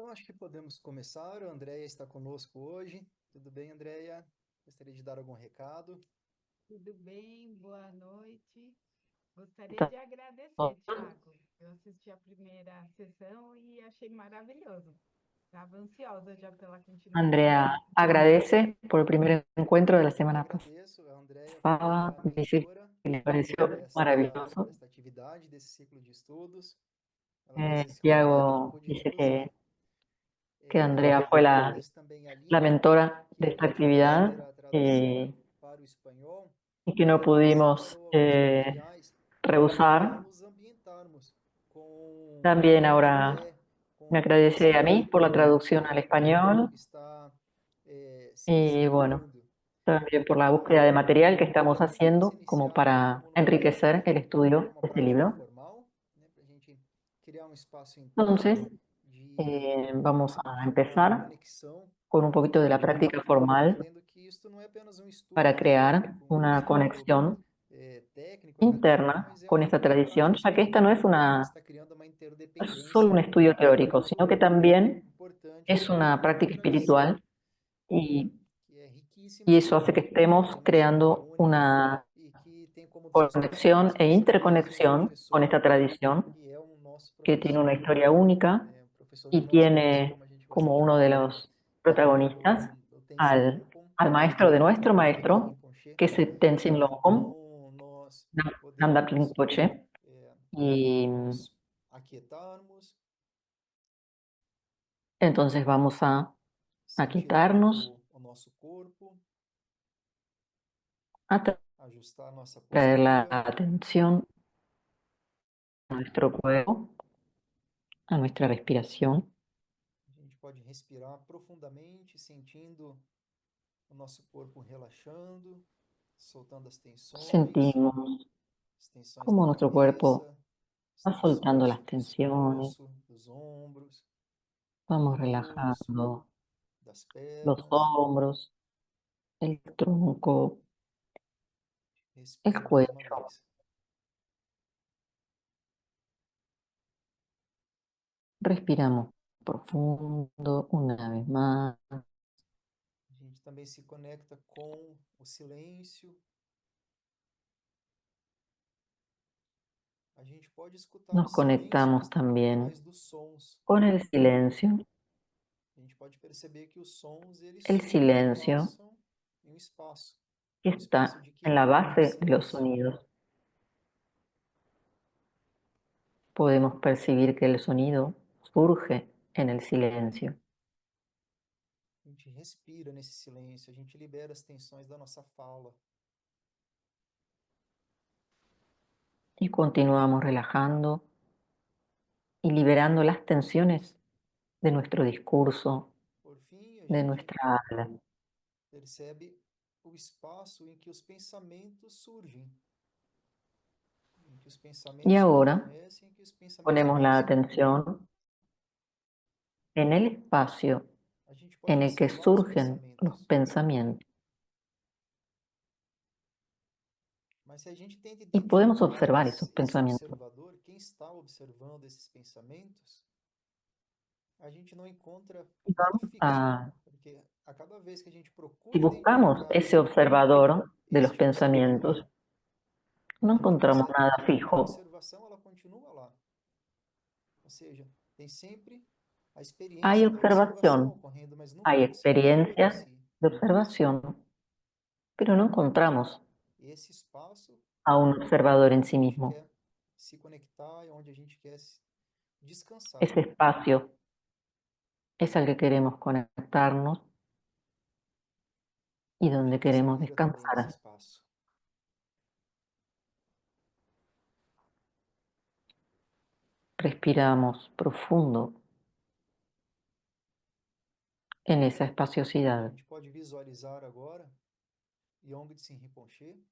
Então, acho que podemos começar. A Andrea está conosco hoje. Tudo bem, Andrea? Gostaria de dar algum recado? Tudo bem? Boa noite. Gostaria Então, de agradecer, Thiago. Eu assisti a primeira sessão e achei maravilhoso. Estava ansiosa já pela continuação. Andrea agradece por el primer encuentro de la Eu que semana agradeço. A Andrea foi pasada, a dice mentora que le pareció maravilloso. desta atividade, desse ciclo de estudos. Ela fez esse convite, Tiago pude dice recusar. que Andrea fue Agradeço também a la Lina, mentora que de esta pôde fazer actividad a tradução para o espanhol. y que no E ela pudimos separou alguns materiais para rehusar. nos ambientarmos También com o ahora café, com me o agradece a mí conhecimento por la traducción al que o livro español está se y bueno, desenvolvendo. también por la búsqueda de E material que estamos então vamos haciendo como iniciar aqui para como nós enriquecer el de estudio forma de este prática e libro. formal, né, para a gente criar um espaço então Entonces, de, vamos a de empezar conexão con un poquito de la práctica formal entendendo que isto não é apenas um estudo para crear técnico, um una estudo conexión técnico, acadêmico, interna mas é con uma esta atividade tradición, ya que esta estudantil onde a gente está criando uma no es solo un interdependência estudio teórico, sino que muito también importante es para una a práctica tradição, espiritual né, y, que é y riquíssima, eso hace que que estemos tem uma estrutura creando única una e que tem como um dos seus conexión pilares e com certeza um interconexión con professor esta tradición que é o nosso que tiene professor, una historia única né, o professor do y nosso professor, tiene como a gente gosta como de uno de falar, los que é protagonistas o Tenzin Longkon, al maestro de nuestro Namdal maestro, Rinpoche. que es el Tenzin Longkong, Então, nós Namdal podemos Rinpoche. Y nos aquietarmos, entonces vamos a sentir um quitarnos, pouco o nosso corpo, a ajustar nossa traer la postura. atención a nuestro cuerpo, a nuestra respiración. A gente pode respirar profundamente, sentindo o nosso corpo relaxando, soltando Sentimos as tensões da cómo nuestro cuerpo cabeça, as va soltando tensões las do tensiones, pescoço, dos ombros, do vamos pescoço, relajando das los pernas. hombros, el tronco, el Respira mais uma cuello. vez. Respiramos profundo una vez más. A gente também se conecta com o silêncio. A gente pode escutar o Nos silêncio que conectamos está por también trás dos sons. con el silencio. A gente pode perceber que os sons El eles silencio perpassam em que um espaço está de en la quietude, de base de los silêncio. sonidos. Podemos percibir que el sonido surge en el silencio A gente respira nesse silêncio, a gente libera as tensões da nossa fala. y continuamos relajando y liberando las tensiones de nuestro discurso, Por fim, a de gente nuestra habla. percebe o espaço em que os pensamentos surgem, em que os Y pensamentos nos ahora reconhecem, em que os pensamentos ponemos la passam. atención en el espacio A gente pode en el que observar os surgen los pensamentos, pensamientos mas se a gente tenta y podemos identificar observar esos esse pensamientos. observador, quem está observando esses pensamentos, a gente não encontra Y nada vamos fixo, porque a cada vez que a gente si procura buscamos identificar esse observador de los este pensamientos, observador, no a gente encontramos percebe nada que a fijo. observação ela continua lá, ou seja, tem sempre a Hay experiência da observação observación, ocorrendo, mas nunca hay o observador em experiencias si. de observación, pero no encontramos Esse espaço a un observador é en onde sí a gente mismo. quer se conectar, é onde a gente quer descansar. Ese espacio es al que queremos conectarnos y A donde gente queremos respira também nesse descansar. espaço. Respiramos profundo en esa A espaciosidad. gente pode visualizar agora Yongtse Rinpoche.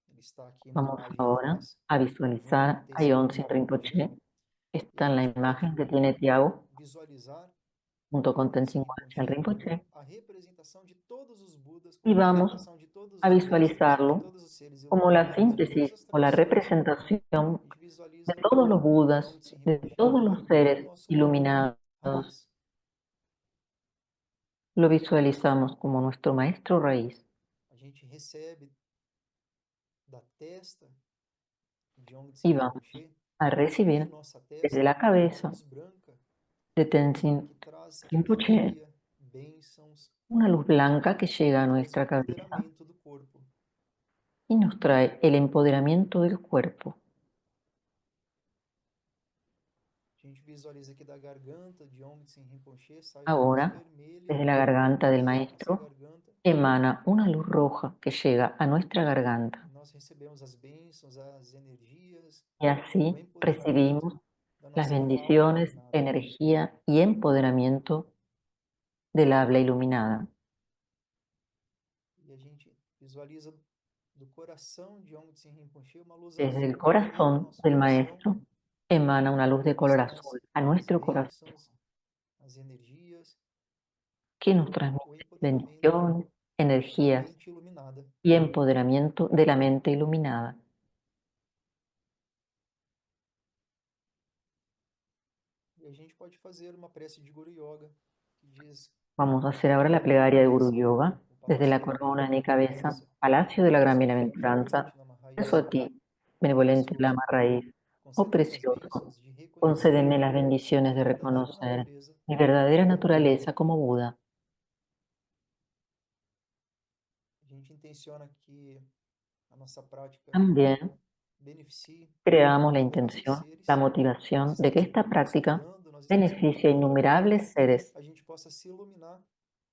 Ele está aqui na Vamos imagem ahora atrás, a junto com visualizar a Tenzin Yontzin Longkong Rinpoche. Rinpoche. E a Está en la gente imagen pode que tiene Tiago visualizar junto con Yongtse Tenzin Wangyal Rinpoche Rinpoche. como a representação de todos os Budas, Y como a vamos representação de todos a os mestres, de visualizarlo todos os seres como la iluminados, de todas síntesis as o la tradições. representación A gente de visualiza todos los Budas, Yongtse de Rinpoche todos agora los como a seres nossa iluminados raiz, lo visualizamos como nuestro maestro raíz A gente recebe da testa de Yongtsen y vamos Rinpoche a por recibir nossa desde testa la uma cabeza luz branca de Tenzin que traz Rinpoche energia, bênçãos una luz blanca que llega a e traz o nuestra cabeza empoderamento do corpo. y nos trae el empoderamiento del cuerpo. A gente visualiza que da garganta de Yongtsen Rinpoche sai uma luz Ahora, vermelha desde la garganta del que entra essa maestro, garganta emana una luz roja que llega a nuestra e garganta nós recebemos as bênçãos, as energias y e o así empoderamento recibimos da las nossa fala bendiciones, iluminada. energía y empoderamiento del habla iluminada. E a gente visualiza do coração de Yongtsen Rinpoche uma luz Desde el azul que entra no corazón nosso del coração maestro emana una luz e de nos color traz azul a as nuestro corazón bênçãos, as energias que nos e o transmite empoderamento bendiciones, da energías mente iluminada. y empoderamiento de la mente iluminada. E a gente pode fazer uma prece de Guru Yoga que diz: Vamos a hacer ahora Corona la da plegaria de Guru Bem-aventurança, Yoga o desde Palácio la da Grande corona de mi cabeza, Bem-aventurança. Palacio de la Gran Peço a ti, ó Bienaventuranza, benevolente Lama eso Raiz, a ti, ó benevolente precioso, Lama Raíz, oh conceda-me as precioso, bênçãos de reconhecer concédeme las minha bendiciones de verdadeira reconocer natureza mi verdadera como Buda. naturaleza como Buda. A gente intenciona que a nossa prática También beneficie creamos la numerosos intención, la seres. Nós motivación de que estamos esta práctica estudando, nós estamos beneficie a praticando para que innumerables seres. a gente possa se iluminar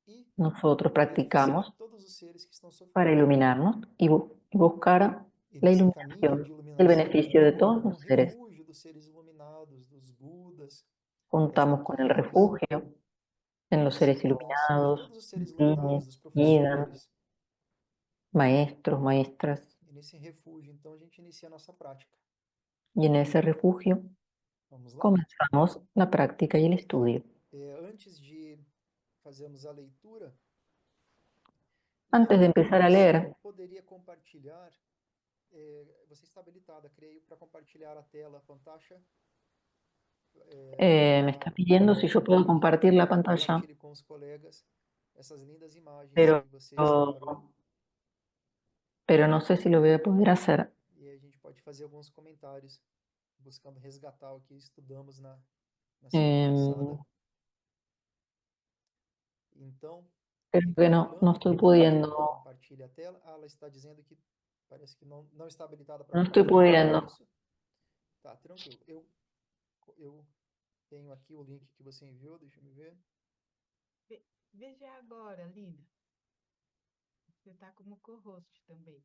e Nosotros beneficiar practicamos todos os seres que estão para sofrendo. iluminarnos y buscar E la nesse caminho iluminación, de el iluminação, a beneficio gente de conta todos com o los seres. refúgio dos seres iluminados, dos Budas, das Contamos con el doutrinas. refugio en los seres Precisamos de iluminados, todos os seres guíes, iluminados, dos guías, professores. maestros, maestras. E nesse refúgio, então, a gente inicia a nossa prática. Y en ese refugio Vamos lá? comenzamos la práctica y el estudio. Antes de fazermos a leitura, Antes de Lina, empezar a você leer, poderia compartilhar, você está habilitada, creio, para compartilhar a tela, a pantalla, me para está pidiendo si yo puedo compartir la que eu pantalla, compartilhe com os colegas essas lindas imagens pero, que você separou. pero no sé si lo voy a poder hacer. E a gente pode fazer alguns comentários, buscando resgatar o que estudamos na semana passada. Então, Creo que no recapitulando, estoy para que pudiendo, compartilhe a tela. Ah, ela está dizendo que parece que não está habilitada para no estoy compartilhar, é pudiendo. isso? Tá, tranquilo. Eu tenho aqui o link que você enviou, deixa eu ver. Veja agora, Lina. Você está como co-host também.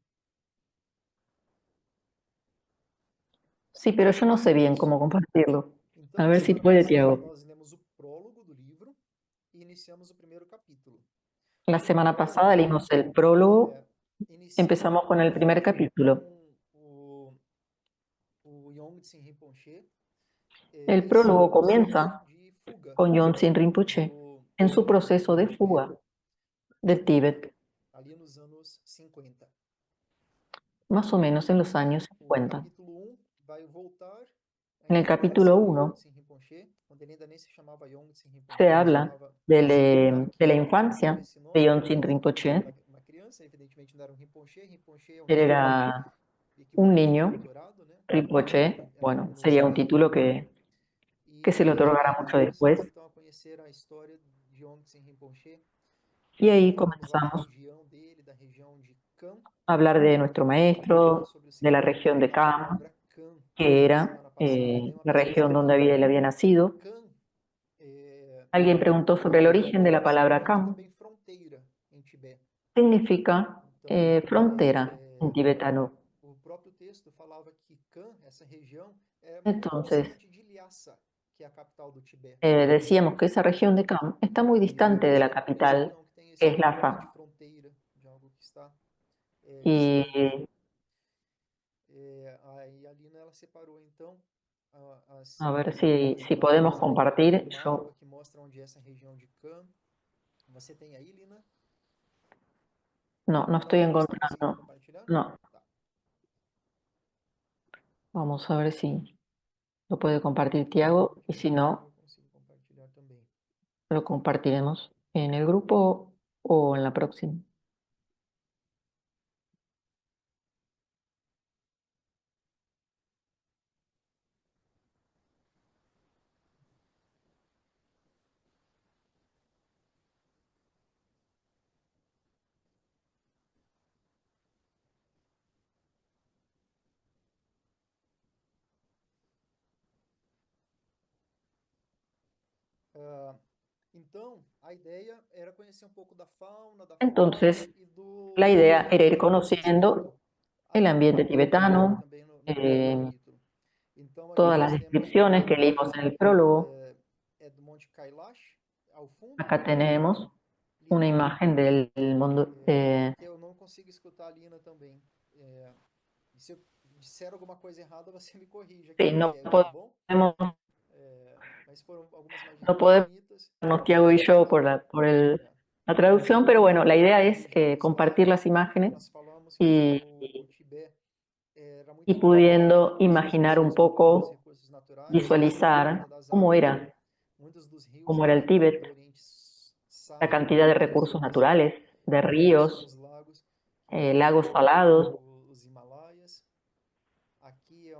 Sí, pero yo no sé bien cómo compartirlo. Então, A na ver si semana puede, passada, Tiago. nós lemos o prólogo do livro e iniciamos o primeiro capítulo. La E no semana pasada prólogo, leímos el prólogo, inicia empezamos con el primer falando capítulo. com o Yongtsen Rinpoche El em seu prólogo processo comienza de fuga con Yonzin Rinpoche en su proceso do de Tibete, fuga del Tíbet, ali nos anos 50. más o menos en los años O 50. capítulo 1 vai voltar à En el capítulo infância do 1 Yongtsen Rinpoche, quando ele ainda nem se chamava Yongtsen Rinpoche, se ele habla chamava Geshe de la Nakyen, por infancia esse de nome, Yonzin porque quando ele Rinpoche. era uma criança, evidentemente não era um Rinpoche. Rinpoche é um Él título era un equivalente a niño, doutorado, né? Rinpoche, Era bueno, sería un universitário. título que se le E otorgará aí nós mucho começamos después. então a conhecer a história de Yongtsen Rinpoche. Y ahí Falamos lá da comenzamos região dele, da região de Kan. a hablar de nuestro Falamos maestro, sobre o de la significado región de da Kham, palavra Kan. que Na era semana passada, eu dei uma la pesquisada región donde aqui. él había nacido. Kan Alguien preguntó sobre el origen de la palabra significa Kham. também fronteira em Tibete. Significa Então, frontera en tibetano. o próprio texto falava que Kan, essa região, é muito Entonces, distante de Lhasa, que é a capital do Tibete. decíamos que esa región de Kham está muy distante de la Por isso, capital, então, que tem que esse es conceito de Lhasa. fronteira, de algo que está distante. Y Aí a Lina ela separou então a ver as si podemos imagens compartir. do Yo mapa que mostra onde é essa região de Kan. Você tem aí, Lina? no estoy Não está conseguindo encontrando. compartilhar? No, Tá. vamos a ver si lo puede compartir Deixa eu ver Tiago y aqui no si meu lado no, eu consigo compartilhar também. lo compartiremos ¿En el grupo o en la próxima? Ah, então, a ideia era conhecer um pouco da fauna, da flora Entonces, e la do idea era ir ambiente conociendo tibetano. el Ali ambiente eu comentei tibetano, também no primeiro eh, capítulo. Então, aqui todas las nós temos a descripciones que leímos imagem en el prólogo. do Monte Kailash ao fundo, Acá tenemos una lindo. imagen del mundo. Que eu não consigo escutar a Lina também. É, e se eu disser alguma coisa errada, você me corrige aqui Sí, no no chat, tá bom? podemos, Mas foram algumas imagens no bem podemos, bonitas. Tiago y yo, É. la traducción, pero bueno, la idea es Regiões lá, compartir las e imágenes nós falamos que y, o Tibete era muito y afetado pudiendo pelos seus imaginar un pelos poco, recursos naturais e a falta visualizar das águas, né? Muitos dos rios cómo era el ali do Tíbet, Oriente la saem cantidad de das recursos fontes naturales, de ríos, próximos lagos que lagos envolvem salados. os Himalaias. Aqui é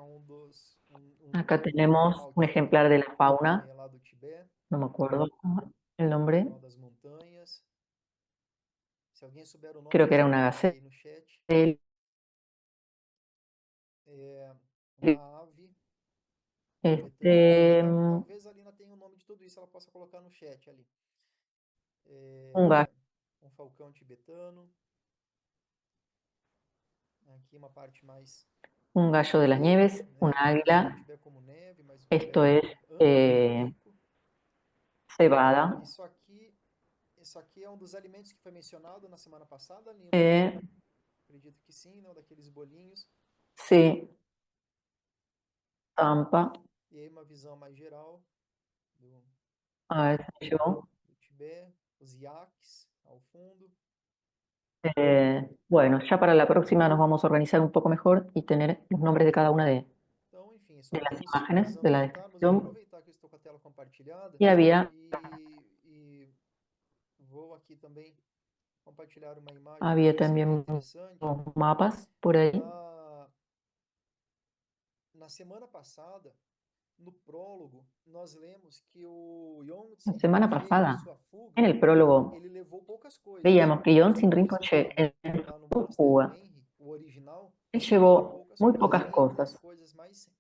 Acá um tenemos animal un ejemplar típico de la fauna, lá do Tibete, no me acuerdo el o nombre, animal das montanhas. Se alguém souber o nome, creo que era você una coloca aí gacela. no chat. É uma ave tibetana. Este, Talvez a Lina tenha o nome de tudo isso, ela possa colocar no chat ali. un gallo, Um falcão tibetano. Aqui uma parte mais un gallo de las verde, nieves, un né? Conhecido no águila. Tibete como neve, mas o Esto Tibete es é amplo e rico. cebada. Isso aqui é um dos alimentos que foi mencionado na semana passada, Lina. Eh, Acredito que sim, né? Daqueles bolinhos. sí, Tampa. E aí uma visão mais geral do, A ver si yo. do Tibete, os iaques ao fundo. Bueno, ya para la próxima nos vamos a organizar un poco mejor y tener los nombres de cada una Então, enfim, é só de las vamos, imágenes, de vamos la anotar, mas eu vou descripción. aproveitar que eu estou com a tela compartilhada Y había, e vou aqui também compartilhar uma imagem que había parece bem también interessante. unos mapas por ahí. Na, na semana passada, no prólogo, nós lemos que o La Yongtse semana Rinpoche, em pasada, sua en fuga, el prólogo, ele levou poucas coisas. veíamos que As Yontzin monjas Rinpoche estavam en lá no su monastério fuga, Menri, o original, él levou llevó poucas muy coisas. pocas E entre as cosas. coisas mais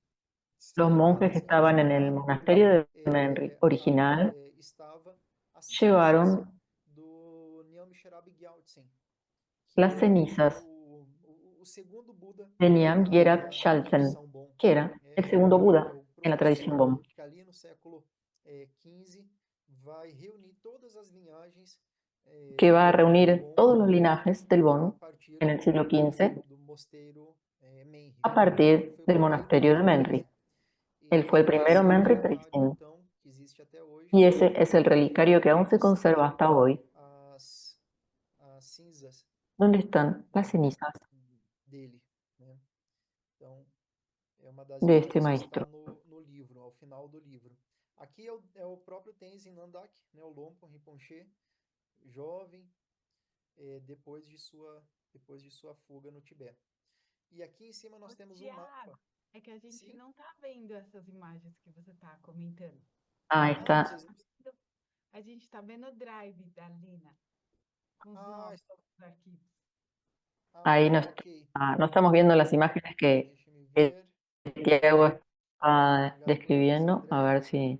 Los monjes que relevantes que eles estaban en el levaram, monasterio de Menri original estava as cinzas llevaron do Nyamsharab Gyaltsen, que las é cenizas o segundo Buda de Niam Yerab na Shalten, tradição Bon. que era el É, segundo é Buda o en la tradición professor Bon, que ali no século XV vai reunir todas as linhagens que va a do reunir Bon todos los linajes del a Bon partir en el siglo XV do mosteiro Menri. a Ele partir foi o del primeiro monasterio de Menri Menri. Tenzin. Él fue el E esse primero é o Menri relicário, Tenzin, então, que existe até hoje, y ese es el relicario que aún se onde conserva estão hasta hoy. as, as cinzas ¿Dónde están las é, cenizas dele, né? Então, é uma das de este imagens que está maestro? no livro, ao final do livro. Aqui é o próprio Tenzin Nandak, né, o Lompo Rinpoche, jovem, depois de sua fuga no Tibete. E aqui em cima nós Ô, temos um Tiago, mapa. é que a gente Sim? não tá vendo essas imagens que você tá comentando. Ah, Ah, está. vocês não... A gente tá vendo o drive da Lina com os Ah, nomes dos arquivos. Ahí no, ok. no estamos viendo las imágenes Deixa-me que ver. Tiago está Obrigado pelo aviso, describiendo. A André. ver si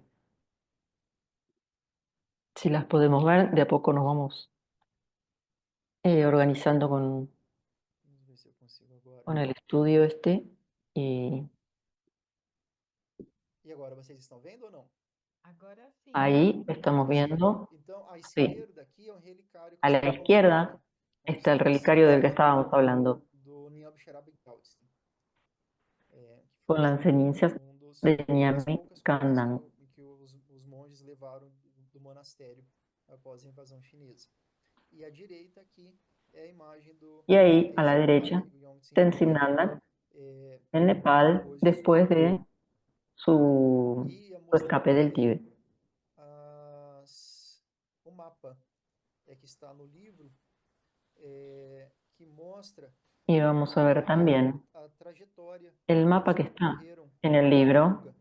las podemos ver. De a poco nos vamos organizando Vamos ver se eu consigo agora. con el estudio este. Y E agora, vocês estão vendo ou não? Agora sim. ahí estamos Agora sim. viendo, Então, à sí, esquerda aqui é um relicário que eu a la estava comentando, izquierda onde está el estão as relicario del que cinzas estábamos hablando, do Nyabsharab Gyaltsen, que con foi las cenizas de uma das Nyami poucas coisas Kandan. que os monges levaram do monastério após a invasão chinesa. E à direita aqui é a imagem Y do ahí, a la Tenzin Nandak, derecha, o Yongtse Tenzin Rinpoche, Nandak, é, en Nepal, depois de sua después fuga. de su, E su mostrando escape del aqui Tíbet. o mapa que está no livro, que mostra Y vamos a ver también a trajetória el que mapa eles que está percorreram en el na libro fuga.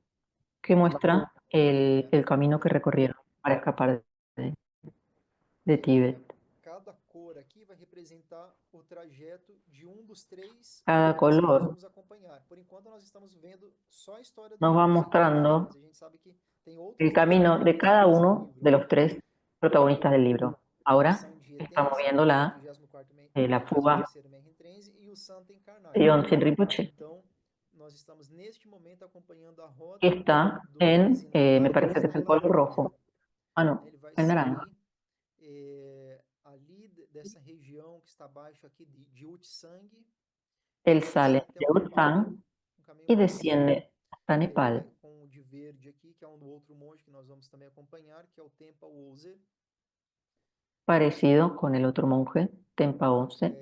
que muestra É, el camino que recorrieron para escapar de Tíbet. cada cor aqui vai representar o trajeto de dos três Cada guias que nós color vamos acompanhar. Por enquanto, nós estamos vendo só a história nos va do Sandy Yeting, mostrando mas a gente sabe que tem el outros camino de personagens cada nesse uno livro, de né? los tres protagonistas del libro. O Ahora Sandy estamos Yetenzi, viendo que é o la fuga 33º Menhintrense, e o Santen Karnai. de Yonzin Rinpoche, Então, nós estamos neste momento acompanhando a que rota está do en, Tenzin me Norgay, que parece que es está el em color laranja. rojo. Ah, no, Ele vai el naranja. sair ali dessa região que está abaixo aqui de Utsang e Él vai descer sale até de o Nepal, Utsang um caminho y mais longo. desciende hasta Ele vai Nepal. com o de verde aqui, que é um outro monge que nós vamos também acompanhar, que é o Tempa Ozer. Parecido con el otro monje, Tempa 11.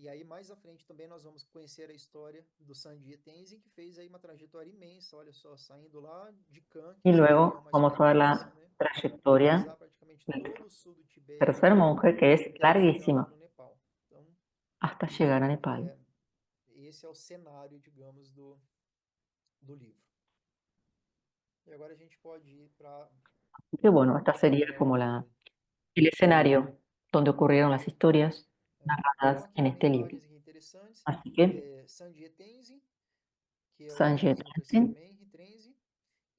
E aí mais à frente também nós vamos conhecer a história do Sanjie Tenzin, que fez aí uma trajetória imensa, olha só, saindo lá de Kan, que Y é essa região luego mais vamos a ver fronteiriça, la né? Vai trayectoria cruzar praticamente del todo o sul do Tibete tercer monje, que es até chegar lá larguísima, no Nepal. Então, hasta llegar a Nepal. esse é o cenário, digamos, do livro. E agora a gente pode ir para Que bueno, esta sería agora como el escenario donde ocurrieron las historias então narradas aqui en tem este libro. imagens aqui interessantes. Así que Sanjie Tenzin, que é o Sanjay 33º Tenzin, Menhi Trenzi,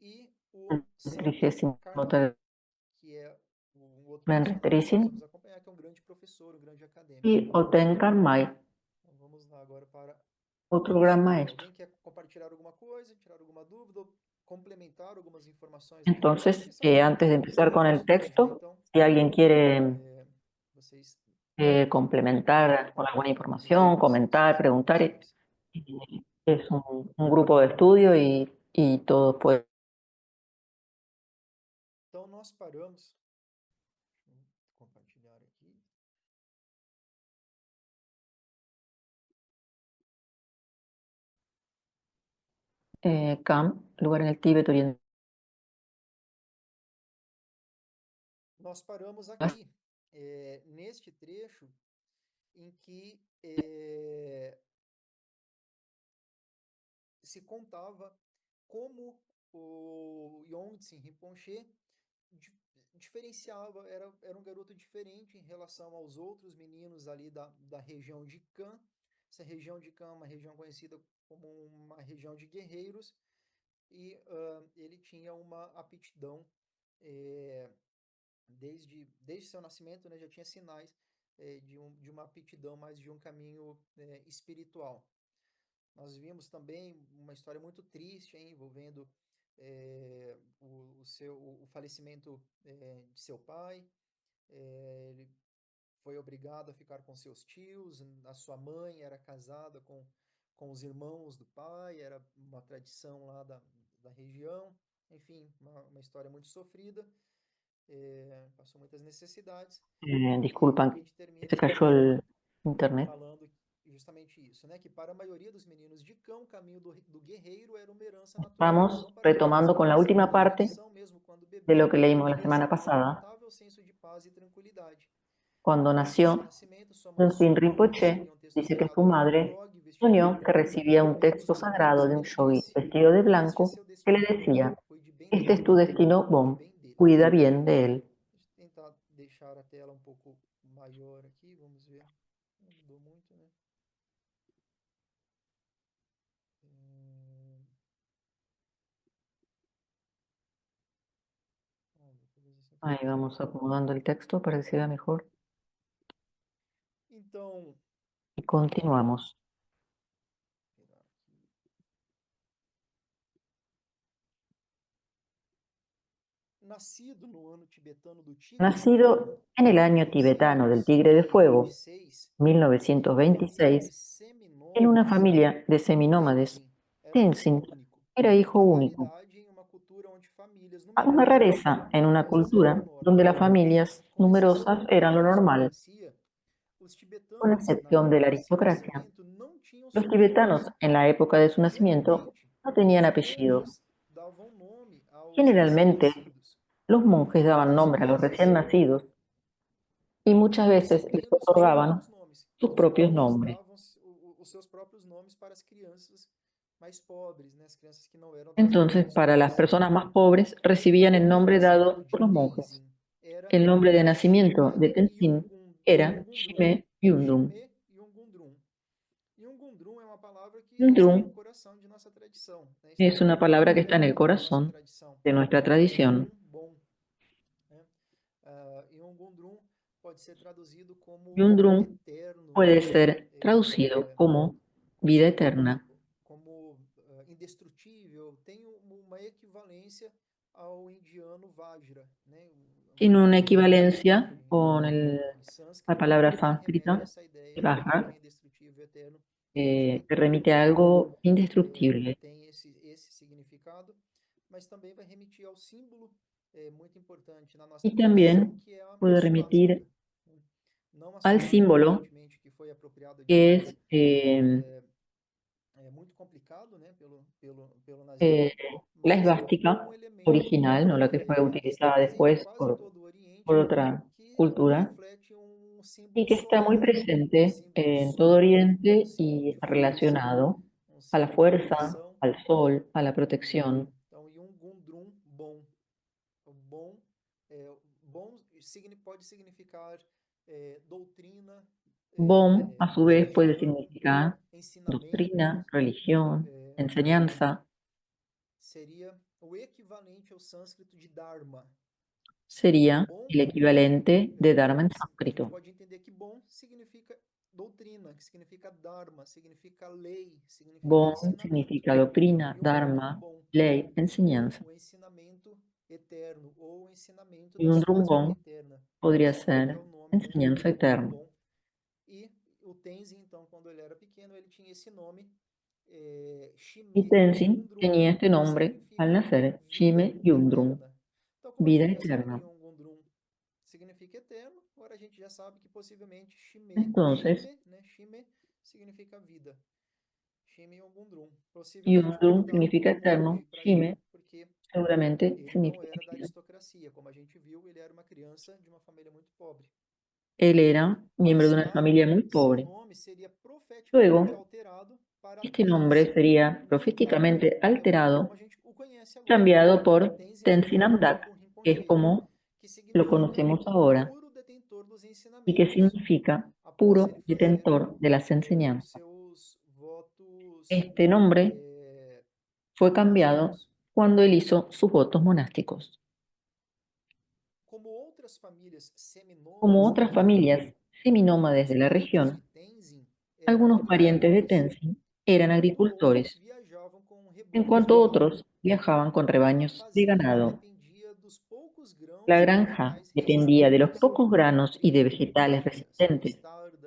e o el Santen 33º Karnai, que é um outro Menri personagem que nós Tenzin vamos acompanhar, que é um grande professor, um grande acadêmico. y Oten Karmai, Então vamos lá agora para otro o gran cenário. maestro. Alguém quer compartilhar alguma coisa, tirar alguma dúvida, ou complementar algumas informações aqui do livro, Entonces, que são antes de empezar con el resumos, né? texto, Então, si alguien quiere vocês complementar con alguna podem dizer información, quais são as comentar, suas preguntar, anotações. es un grupo de estudio y todos pueden. Então, nós paramos. Deixa eu compartilhar aqui. Kham, lugar en el Tíbet oriental. Nós paramos aqui, neste trecho em que se contava como o Yongtsen Rinpoche diferenciava, era um garoto diferente em relação aos outros meninos ali da região de Kan. Essa região de Kan é uma região conhecida como uma região de guerreiros, e ele tinha uma aptidão, desde seu nascimento, né, já tinha sinais de uma aptidão mais de um caminho espiritual. Nós vimos também uma história muito triste, envolvendo o falecimento de seu pai. Ele foi obrigado a ficar com seus tios, a sua mãe era casada com os irmãos do pai, era uma tradição lá da região. Enfim, uma história muito sofrida, passou muitas necessidades. E a Disculpan, gente termina se cayó el internet. falando justamente isso, né? Que para a maioria dos meninos de Cão, o caminho do guerreiro era uma herança natural. Vamos Então, para retomando eles, con la essa última primeira parte lição, mesmo quando de bebê, lo que leímos la devia semana ser um pasada. incontável senso de paz e tranquilidade. Cuando Antes de seu nació, nascimento, sua mãe Yonzin sonhou que Rinpoche receberia um texto dice que su sagrado como um madre yogi vestido de soñó que branco, recibía un guiando texto os irmãos, sagrado e de un ele yogi disse: vestido de "Este é blanco seu que le destino bom, decía, cuide bem este es dele, tu destino, cuide Bom, bem dele." cuida bien de él. Deixa eu tentar deixar a tela um pouco maior aqui, vamos ver. Não mudou muito, né? Talvez assim Ahí fique vamos melhor. acomodando el texto para que se vea mejor. Então, Y continuamos. pegar aqui. Nascido no ano tibetano do Tigre de Fogo, Nacido en el año tibetano del Tigre de Fuego, 1926, em uma família 1926, de en una familia de seminômades, seminómades, Tenzin Tenzin era era hijo uma único, raridade em uma cultura onde famílias una numerosas rareza en una numerosas eram a cultura norma. donde las familias Com exceção numerosas da eran lo normal, aristocracia, os con tibetanos, na excepción de la época de seu aristocracia. nascimento, não tinham Los tibetanos sobrenomes. en la época de su nacimiento Geralmente, no tenían os apellido. monges davam nome aos Generalmente, recém-nascidos. los monjes daban Algumas nombre a los recién vezes, nacidos y muchas veces les recebendo seus otorgaban próprios nomes. sus Os propios pais nombres. davam os seus próprios nomes para as crianças mais pobres, né? As crianças que não eram das Entonces, melhores para las condições. personas más pobres, recibían el O nombre nascimento dado de por los monjes. Tenzin era El nombre de nacimiento Shime de Tenzin era Yungundrum. Shime Yundrum. Shime Yungundrum. Yungundrum é uma palavra que está no Yundrum coração de nossa tradição, né? es Está una palabra que está en el dentro da nossa corazón tradição. de nuestra tradición. Yungundrum bom, né? Yungundrum pode ser traduzido como Yundrum eterno, puede ser traducido como vida eterna. como indestrutível, tem uma equivalência ao indiano Vajra, né? Tiene una equivalencia con Em la sânscrito, palabra que remete a sánscrita, essa ideia de algo que Vajra, é indestrutível, eterno que infinito. remite a algo indestructible. Tem esse significado, mas também vai remitir ao símbolo muito importante na nossa Y tradição, también que é a puede suástica, remitir né? Não a al suástica, símbolo evidentemente, que foi apropriada de que nós, es é muito complicado, né, pelo eh, nazismo, la mas esvástica um elemento original, no la que fue que está utilizada presente em después quase todo o por Oriente, otra que cultura, reflete um y símbolo que está muy solar, um presente símbolo en todo solar, um Oriente símbolo y de força, relacionado um a la símbolo de fuerza, proteção. al sol, a la protección. Então, Yungundrum, bom. O bom, bom pode significar doutrina, Bom, a su vez, puede religião, significar ensinamento. doctrina, religión, enseñanza. Seria o equivalente ao sânscrito de Dharma. Sería Bom, el equivalente de Dharma en a gente sánscrito. pode entender que bom significa doutrina, que significa Dharma, significa lei, significa Bon ensinamento. significa Então, doctrina, Yungundrum Dharma, bom, ley, enseñanza. o ensinamento eterno, ou o ensinamento Y da un suástica Bon eterna, podría que é ser o nome, né? enseñanza Yungundrum eterna. bom. E o Tenzin, então, quando ele era pequeno, ele tinha esse nome, Y Shime Tenzin Yungundrum, tenía este que nombre al significa nacer, vida Shime Yundrum, eterna. Então, como a vida gente já sabe que eterna. Yungundrum significa eterno, agora a gente já sabe que possivelmente Entonces, Shime significa vida. Shime Yungundrum. Possivelmente foi Yundrum dado significa como eterno, nome para ele, Shime porque seguramente ele não significa era da vida. aristocracia, como a gente viu, ele era uma criança de uma família muito pobre. Él era miembro Mais de una tarde, familia muy seu pobre. nome seria profeticamente Luego, alterado para este Tenzin nombre sería Namdar, proféticamente como alterado, a gente o conhece agora. cambiado por Tenzin Tenzin Namdar Amdak, Drelkul que es Rinpoche, como que lo significa conocemos ahora, puro detentor dos y que ensinamentos, significa após ele puro fazer detentor de las os enseñanzas. seus votos Este nombre fue cambiado monásticos. cuando él hizo sus votos monásticos. Como outras famílias Como seminômades da otras região, familias seminómades alguns de la parentes de región, Tenzin eram algunos parientes de agricultores, Tenzin eran enquanto outros agricultores, viajavam com en rebanhos de cuanto gado. otros viajaban con A rebaños de fazenda ganado. dependia dos poucos La grãos e granja vegetais dependía de los resistentes, pocos granos y de trigo, vegetales palhas, resistentes,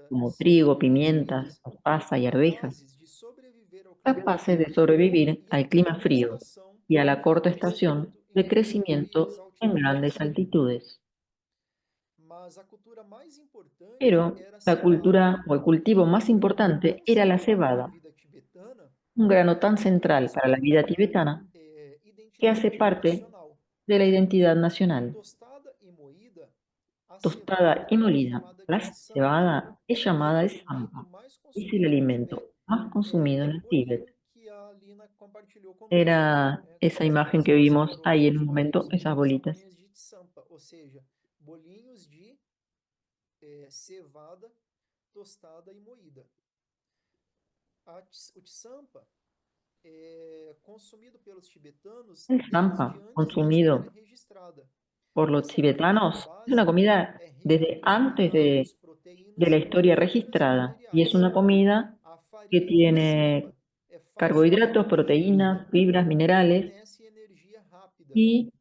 como mostardas trigo, e pimientas, ervilhas, mostaza y arvejas, capazes de sobreviver ao clima capaces de frio sobrevivir e à al clima curta frío estação y a la de corta estación de grandes crecimiento en grandes altitudes. altitudes. Mas a cultura mais importante Pero era a la cevada, cultura o el cultivo más que, importante tão era la central para a cebada, vida tibetana, un grano tan é, central faz para la parte vida da tibetana que hace identidade parte nacional. de la identidad nacional. Tostada e moída, a Tostada cevada y é molida, chamada la de tsampa, cebada es e é llamada o de alimento zampa. mais Es el consumido no Tibete. alimento más consumido É en o el Tíbet. bolinho que a Lina compartilhou conosco, Era esa quando imagen nós que nos vimos separou da ahí en un última momento, vez. esas São bolitas. bolinhos de tsampa, ou seja, bolinhos de cevada tostada e moída. O tsampa é consumido pelos tibetanos El desde zampa, antes da história consumido registrada. por los Essa comida tibetanos, es una básica comida é rica em desde antes carboidratos, de proteínas la e historia fibras registrada y es minerais. una comida A que farinha de tiene tsampa é facilmente carbohidratos, proteínas, digerida fibras e minerales fornece energia rápida y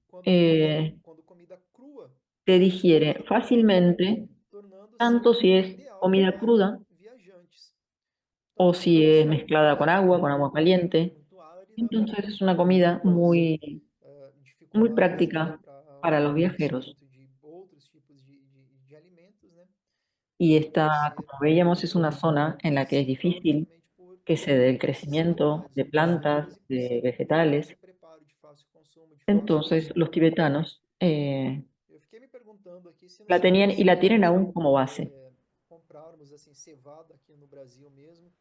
quando comida crua se ou digiere escaldada, fácilmente, tornando-se tanto si es ideal comida para cruda viajantes. o Então, si por es ser uma mezclada comida con agua caliente. muito árida, Entonces es una com comida muitas muy dificuldades, né, práctica para para o los viajeros. abastecimento de outros tipos de alimentos, né, Y por esta, ser como veíamos, es una zona en la que es principal difícil justamente por que se dé el crecimiento necessidades de muito plantas, sérias e por de ser um alimento vegetales. de preparo, de fácil consumo, de fácil Entonces cozinha. los tibetanos Eu fiquei me perguntando perguntando aqui se não La seria tenían y la tienen possível aún como base. comprarmos assim cevada aqui no Brasil mesmo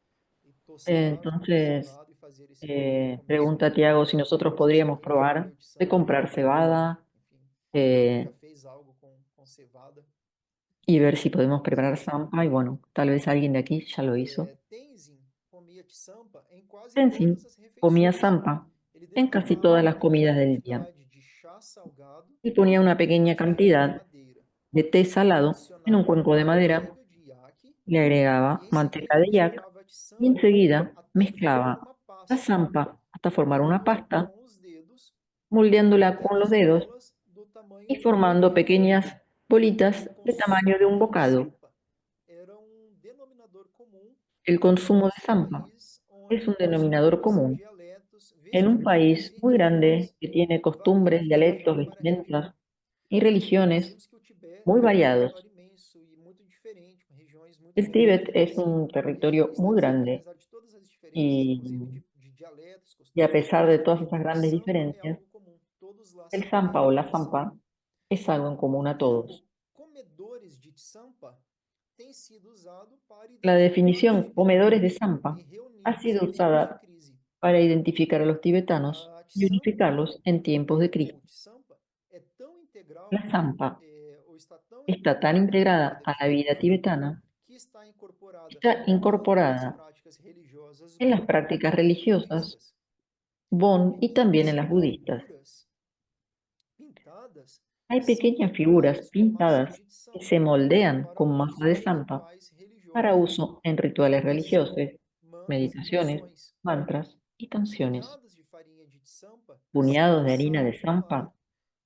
e tostar a Entonces, cevada e fazer esse purê como você pregunta Tiago si nosotros como você podríamos sempre probar referiu de de Sampa, comprar cebada enfim, eh, nunca fez algo com cevada. y ver si podemos Mas preparar enfim, Zampa. Y bueno, tal vez alguien de aquí ya lo hizo. Tenzin comia Tsampa em quase todas Tenzin as comía refeições. Zampa Ele en casi todas derramava uma las pequena comidas del día quantidade de chá salgado y ponía una em uma pequeña tigela de cantidad madeira. de té salado en un Adicionava cuenco de madera, manteiga de iaque le e agregaba em manteca seguida de yak misturava a y Tsampa enseguida até formar mezclaba uma la pasta, zampa hasta formar una moldeando-a pasta, com os dedos em moldeándola con los pequenas dedos bolas do tamanho y de um formando bocado. pequeñas bolitas O del tamaño de un consumo de bocado. Tsampa era denominador comum El em um consumo de vasto Zampa país es onde un denominador costumes, común dialetos, en un vestimentas país e muy grande religiões que tiene variam costumbres, de dialectos, região para região. vestimentas y Nós religiones vimos que o Tibete muy é um variados. território imenso e muito diferente, com regiões muito El Tíbet es diferentes. un E territorio muy estamos vendo que grande apesar de todas as diferenças, inclusive y, de dialetos, y a costumes pesar de diferentes, todas esas o grandes Sampa é diferencias, algo comum. Todos lá el são Zampa o la comunicadores. Zampa es algo en común a O termo todos. comedores de Tsampa tem sido usado para La identificar os definición comedores de tibetanos Zampa e ha reunidos sido em tempos de usada crise. para identificar a los tibetanos A y Tsampa, unificarlos en tiempos de crisis. ou Tsampa, é tão integral, La Zampa ou está tão está tan incorporada na integrada vida a la vida tibetana, tibetana, que está incorporada está tanto nas incorporada práticas religiosas en las Bon prácticas quanto religiosas budistas. Bon y también en Pequenas las budistas. figuras pintadas Hay são pequeñas figuras decoradas com massas pintadas de que se Tsampa moldean para con masa de uso em Zampa rituais para religiosos, uso en rituales meditação, religiosos, mantras e meditaciones, canções. mantras y canciones. Punhados de farinha de Tsampa são Puñados de harina de lançados no ar Zampa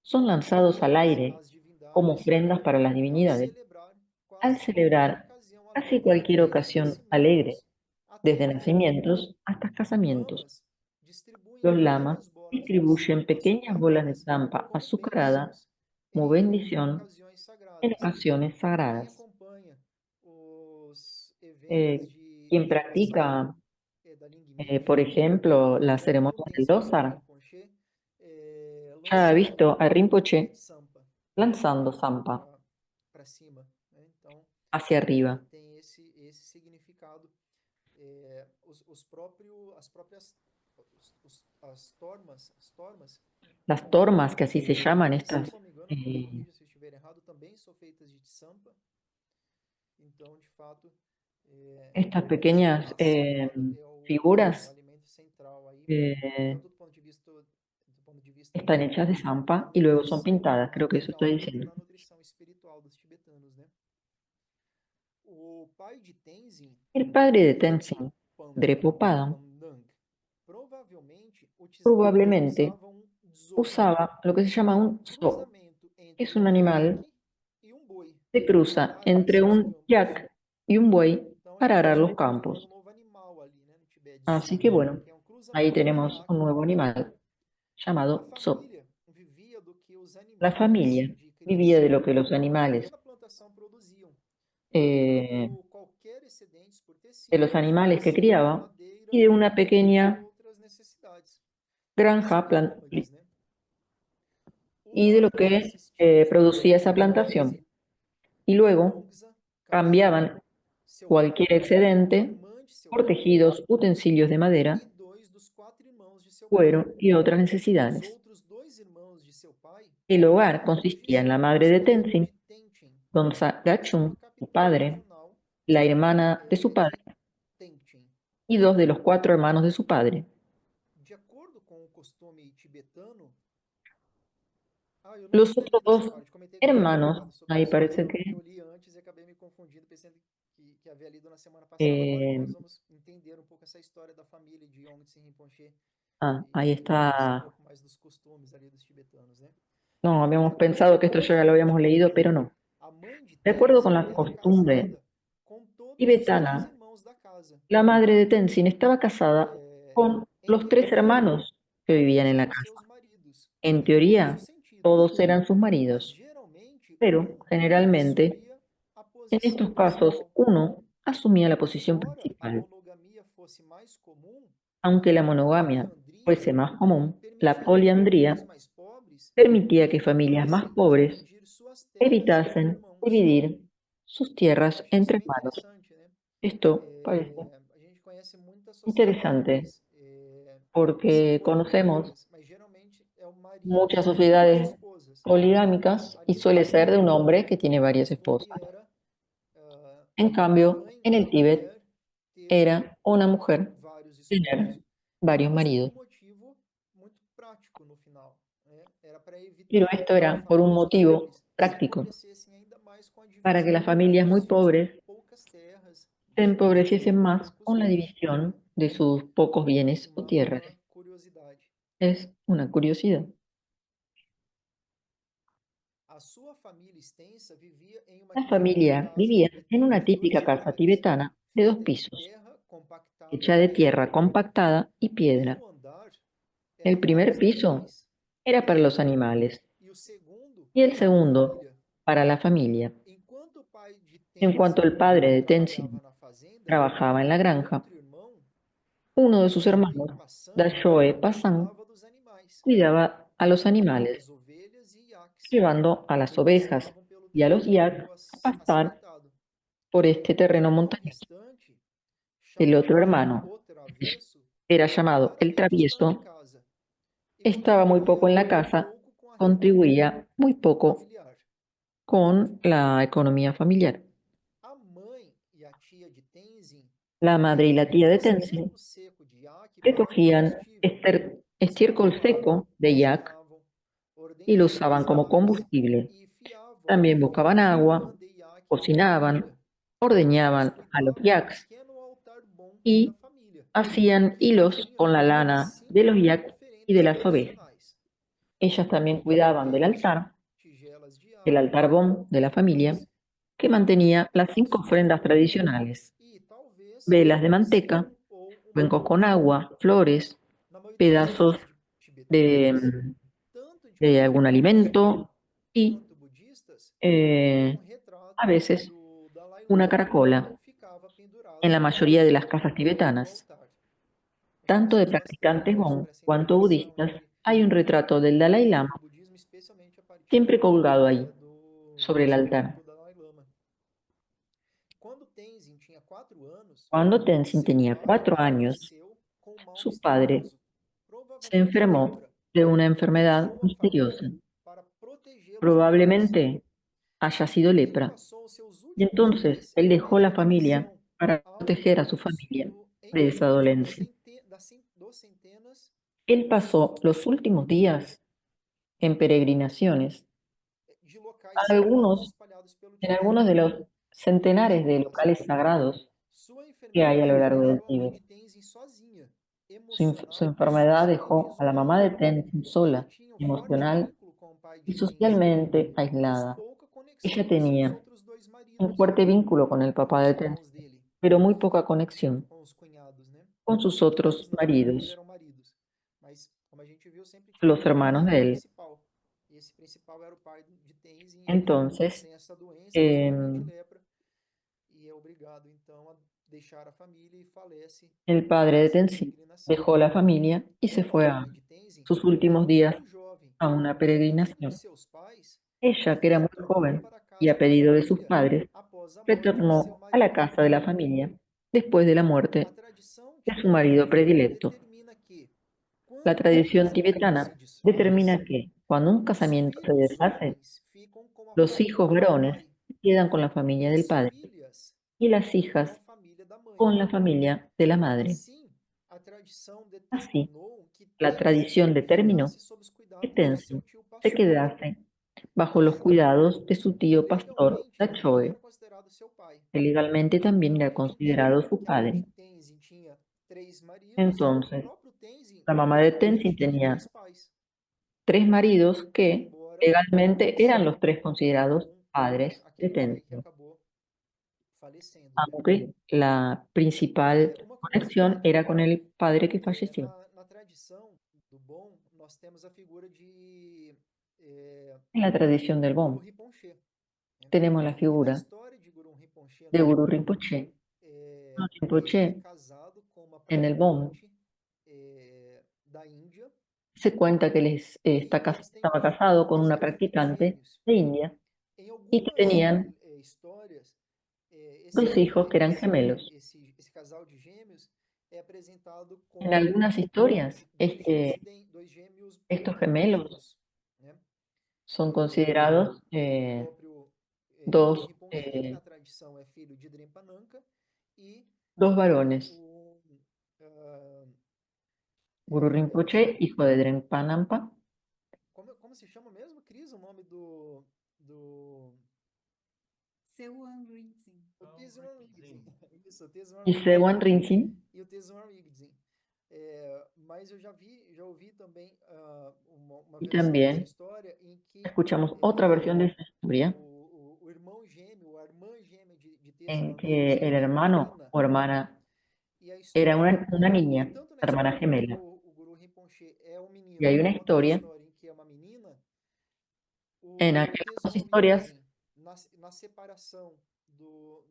son como lanzados al ofrendas aire às como divindades ofrendas para las ao divinidades celebrar al quase qualquer celebrar ocasião casi alegre, cualquier desde ocasión alegre, nascimentos até desde casamentos. nacimientos hasta Os casamientos. lamas distribuem Los lamas pequenas bolas de distribuyen Tsampa pequeñas bolas de açucaradas Zampa como azucarada bênçãos como em bendición ocasiões en sagradas. ocasiones Quem sagradas. acompanha os eventos Eh, de quien elevação practica, da Nyingma, por ejemplo, que las ouviu ceremonias del Tenzin Wangyal Losar, Rinpoche ya ha lançava visto a farinha Rinpoche de Tsampa lanzando Zampa para cima, né? Então hacia arriba. tem esse significado. As próprias Las tormas, que así se llaman, se eu não me engano, me eh, corrija se eu estiver errado, também são feitas de Tsampa. Então, de fato, estas a pequeñas cevada é o figuras alimento central aí, eh, tanto do ponto de vista están hechas de da Zampa y luego son nutrição pintadas, creo que eso está material quanto diciendo. na nutrição espiritual dos tibetanos, né? O pai de Tenzin, El padre de Drep Tenzin, Pandang, Drepopada, provavelmente probablemente usava dzogchen, usaba lo que se llama que é um un zo. cruzamento Es entre un um animal iaque e um boi, que para cruza arar entre seus un campos. yak y un buey Então a para gente arar los descobriu também um campos. novo animal ali, né, no Tibete, Así que dzogchen, bueno, que é um ahí cruzamento entre tenemos un iaque nuevo e boi. animal A llamado zo. família vivia do que os La animais familia de vivía de criação lo que los da animales pequena plantação produziam, eh, trocando qualquer excedentes por de los tecidos, animales que tecidos, criaba madeira y de una e pequeña outras necessidades. granja São nômades, né? O y de lo lar que assistia producía esa a plantación. Tenzin, Y luego Longza Kagyu, cambiaban seu cualquier pai, excedente amante seu por pai, tejidos, utensilios de madera, e dois dos quatro irmãos de seu pai. cuero y otras Os necesidades. outros dois irmãos de seu pai El hogar eram consistía en la registrados madre de na ilha Tenzin, de Tenchin, Donza e sua Gachun, su capital padre, regional la hermana de su padre de Tenchin. y dos de los cuatro hermanos de su padre. De acordo com o costume tibetano, eu não Los comentei otros dessa dos parte, comentei que eu já havia hermanos, falado sobre ahí isso, mas parece que que eu li antes e acabei me confundindo, pensando que havia lido na semana passada. Agora que eh, nós vamos entender um pouco essa história da família de Yongtse Rinpoche ahí e conhecer um está. pouco mais dos costumes ali dos tibetanos, né? No, habíamos De pensado que acordo esto com o ya lo costume habíamos leído, pero tibetano, no. a mãe de De acuerdo con Tenzin la era costumbre casada com todos os três tibetana, irmãos da casa, la madre de Tenzin estaba casada con em los tres teoria, hermanos que vivían todos en la eram casa. seus maridos, En em todos os teoría, sentidos, todos eran sus mas maridos, geralmente pero generalmente, assumia a en posição estos casos, principal. uno asumía la posición Embora a principal. monogamia fosse mais comum, Aunque la a monogamia poliandria fuese más común, la permitia que famílias poliandría mais pobres permitía que familias más pudessem pobres dividir suas suas terras entre evitasen irmãos. dividir sus tierras Achei isso entre bem hermanos. interessante, né? Esto parece A gente conhece muitas interesante sociedades que são porque conocemos poligâmicas, mas geralmente é o marido muchas que tem muitas sociedades esposas. poligámicas y Ali não, suele ser de un hombre que tiene o varias costume esposas. era En a cambio, mãe en da el Tíbet mulher ter era una mujer vários esposos, tener varios mas por maridos. um motivo muito prático no final, né? Era para Pero evitar esto que era por un famílias motivo pobres se práctico, empobrecessem ainda mais com a para que divisão las familias dos muy seus pobres poucas terras, se dos seus empobreciesen más poucos con la bens, división né? de sus pocos bienes o tierras. Uma curiosidade. Es una curiosidad. A sua família extensa vivia em uma La típica familia casa vivía en tibetana una de dois típica casa andares, tibetana de dos feita de pisos, terra compactada hecha e de pedra. tierra compactada y O piedra. primeiro andar era El para primer os piso animais, era para los animales e o segundo y el para a segundo família. para la familia. Enquanto o pai de En cuanto Tenzin el padre de trabalhava Tenzin na fazenda, trabajaba en la o granja, outro irmão, uno de sus Dashoe hermanos, Passan, Dashoe Passan, cuidava dos animais, cuidaba a los levando animales, as ovelhas e iaques llevando a las que ovejas pastavam pelo y a los yak terreno a pastar acidentado. por este O terreno irmão montañoso. restante, El otro chamado de hermano, O Travesso, era llamado el raramente estava em travieso, casa e estaba muy poco contribuía en la muito casa, pouco com a renda contribuía muy poco familiar. con la economía familiar. A mãe e a tia de Tenzin La madre y la tía colhiam de Tenzin esterco seco de iaque para recogían combustível, estiércol escavavam, seco de yak cocinavam, y lo ordenhavam usaban as como iaques combustible. e fiavam También a buscaban sua agua, lã de iaque com cocinaban, manteca. Eles ordeñaban a los cuidavam do yaks pequeno altar bom da y família, hacían que hilos continha con la lana de los 5 yaks y de oferendas las ovejas. tradicionais: Ellas también pão de cuidaban del camelhos, altar, tigelas de el água, altar Bom de la familia, flores, que ovos mantenía las 5 pedaços de ofrendas frutas tradicionales: e talvez velas de um manteca, sino ou uma cuencos con cruz. agua, flores, Na maioria das pedazos casas de, tibetanas, tanto de de algún praticante alimento y quanto budistas, um a retrato veces do Dalai una Lama caracola. ficava En pendurado la no mayoría de las centro casas do tibetanas, altar. A gente tanto de sente practicantes bastante Bon sobre essa cuanto interação budistas, entre hay un retrato del Dalai Tibete Lama e o budismo, especialmente a partir siempre colgado ahí, do sobre el escrito altar. do Dalai Lama. Quando Tenzin tinha 4 anos, Cuando Tenzin seu tenía pai 4 años, adoeceu com um mal su padre misterioso, se provavelmente enfermó lepra, de una e enfermedad deixou a misteriosa. família para protegê-los da doença. Probablemente haya sido Ele lepra. passou os seus Y últimos entonces dias él em dejó la familia expedição para ao proteger a su familia de esa encontro dolencia. dos centenas Él pasó los últimos días en peregrinaciones de locais a sagrados algunos, espalhados pelo en Tibete. algunos de los centenares de Depois, locales sagrados sua que hay a lo enfermidade largo del deixou a mãe Tíbet. de Tenzin sozinha, Su emocional e enfermedad dejó a la mamá de espiritualmente. Tenzin Ela sola, tinha um forte emocional vínculo com o pai y de Tenzin, socialmente mas aislada. pouca Ella conexão com seus tenía outros dois un maridos, fuerte vínculo con el com papá os de irmãos Tenzin, dele, pero muy poca conexión com os cunhados, né? con sus Cunhados otros não, porque eles maridos, eram maridos. Mas, como a gente viu, sempre tinha los um hermanos de filho él. principal. E esse principal era o pai de Tenzin, e ele Entonces, tem essa doença, provavelmente em, lepra, e é obrigado então a deixar a família e falece el padre de nessa Tenzin peregrinação. dejó la familia y se Ela, fue a a mãe de Tenzin, sus era últimos días muito jovem a una e, a pedido de peregrinación. seus pais, Ella, que era muy retornou joven para a y casa a da pedido de sus família padres, após a morte de seu retornó a la marido casa de la predileto. familia después de la A muerte tradição de su marido tibetana predilecto. determina que, La quando um tradición casamento se tibetana desfaz, determina que cuando un os casamiento se filhos deshace, homens ficam com a los hijos família do varones pai se quedan con la e familia del as padre filhas y las ficam com a hijas família da mãe. con la familia de la madre. Assim, a tradição Así, determinou que la Tenzin tradición determinó ficasse sob os que cuidados de seu Tenzin tio se pastor, quedase bajo los Dashoe, cuidados de su que tío pastor legalmente também Dachoe, era considerado seu pai. que legalmente también era Além de considerado ver su que a mãe de padre. Tenzin tinha 3 maridos, o Entonces, próprio Tenzin la mamá de legalmente Tenzin tinha tenía 3 pais, 3 maridos que embora legalmente eran los 3 considerados com padres de aquele pai que Tenzin, acabou falecendo, né? aunque la principal Uma conexión curiosidade, era con el padre que falleció. na tradição do Bon, nós temos a figura de En la tradición del Guru Bon Rinpoche, né? tenemos la E na figura história de Guru Rinpoche de no Guru Bon, Rinpoche. Guru ele é Rinpoche casado com uma en el Bon praticante da Índia se cuenta que e eles têm estaba casado con una um filho practicante gêmeos. de India Em y que algumas tenían histórias, dos hijos que eran gemelos. esse casal de gêmeos é apresentado En como algunas historias, dois gêmeos estos gemelos idênticos, né? son considerados O próprio Guru dos, Rinpoche, na tradição, é filho de Drempa e dos varones. o, ah, Guru Rinpoche, hijo de Drenpa Nampa, como se chama mesmo, Cris, o nome do Seuan Rinzin. o Tezuan Rigdzin. Isso, o Tezuan y Rigdzin. Sewan Rinzin. E o Tezuan Rigdzin. Mas eu já ouvi também uma Y versão dessa también história em que escuchamos otra versión de esa historia o irmão gêmeo, a irmã gêmea de en Tezuan que Rigdzin el é uma hermano menina. o hermana E a era história, una niña, tanto na hermana história em que gemela. o Guru Rinpoche é um Y menino, hay una quanto na historia, história em que é uma menina, en o aquellas dos Tezuan historias, Rigdzin, na separação do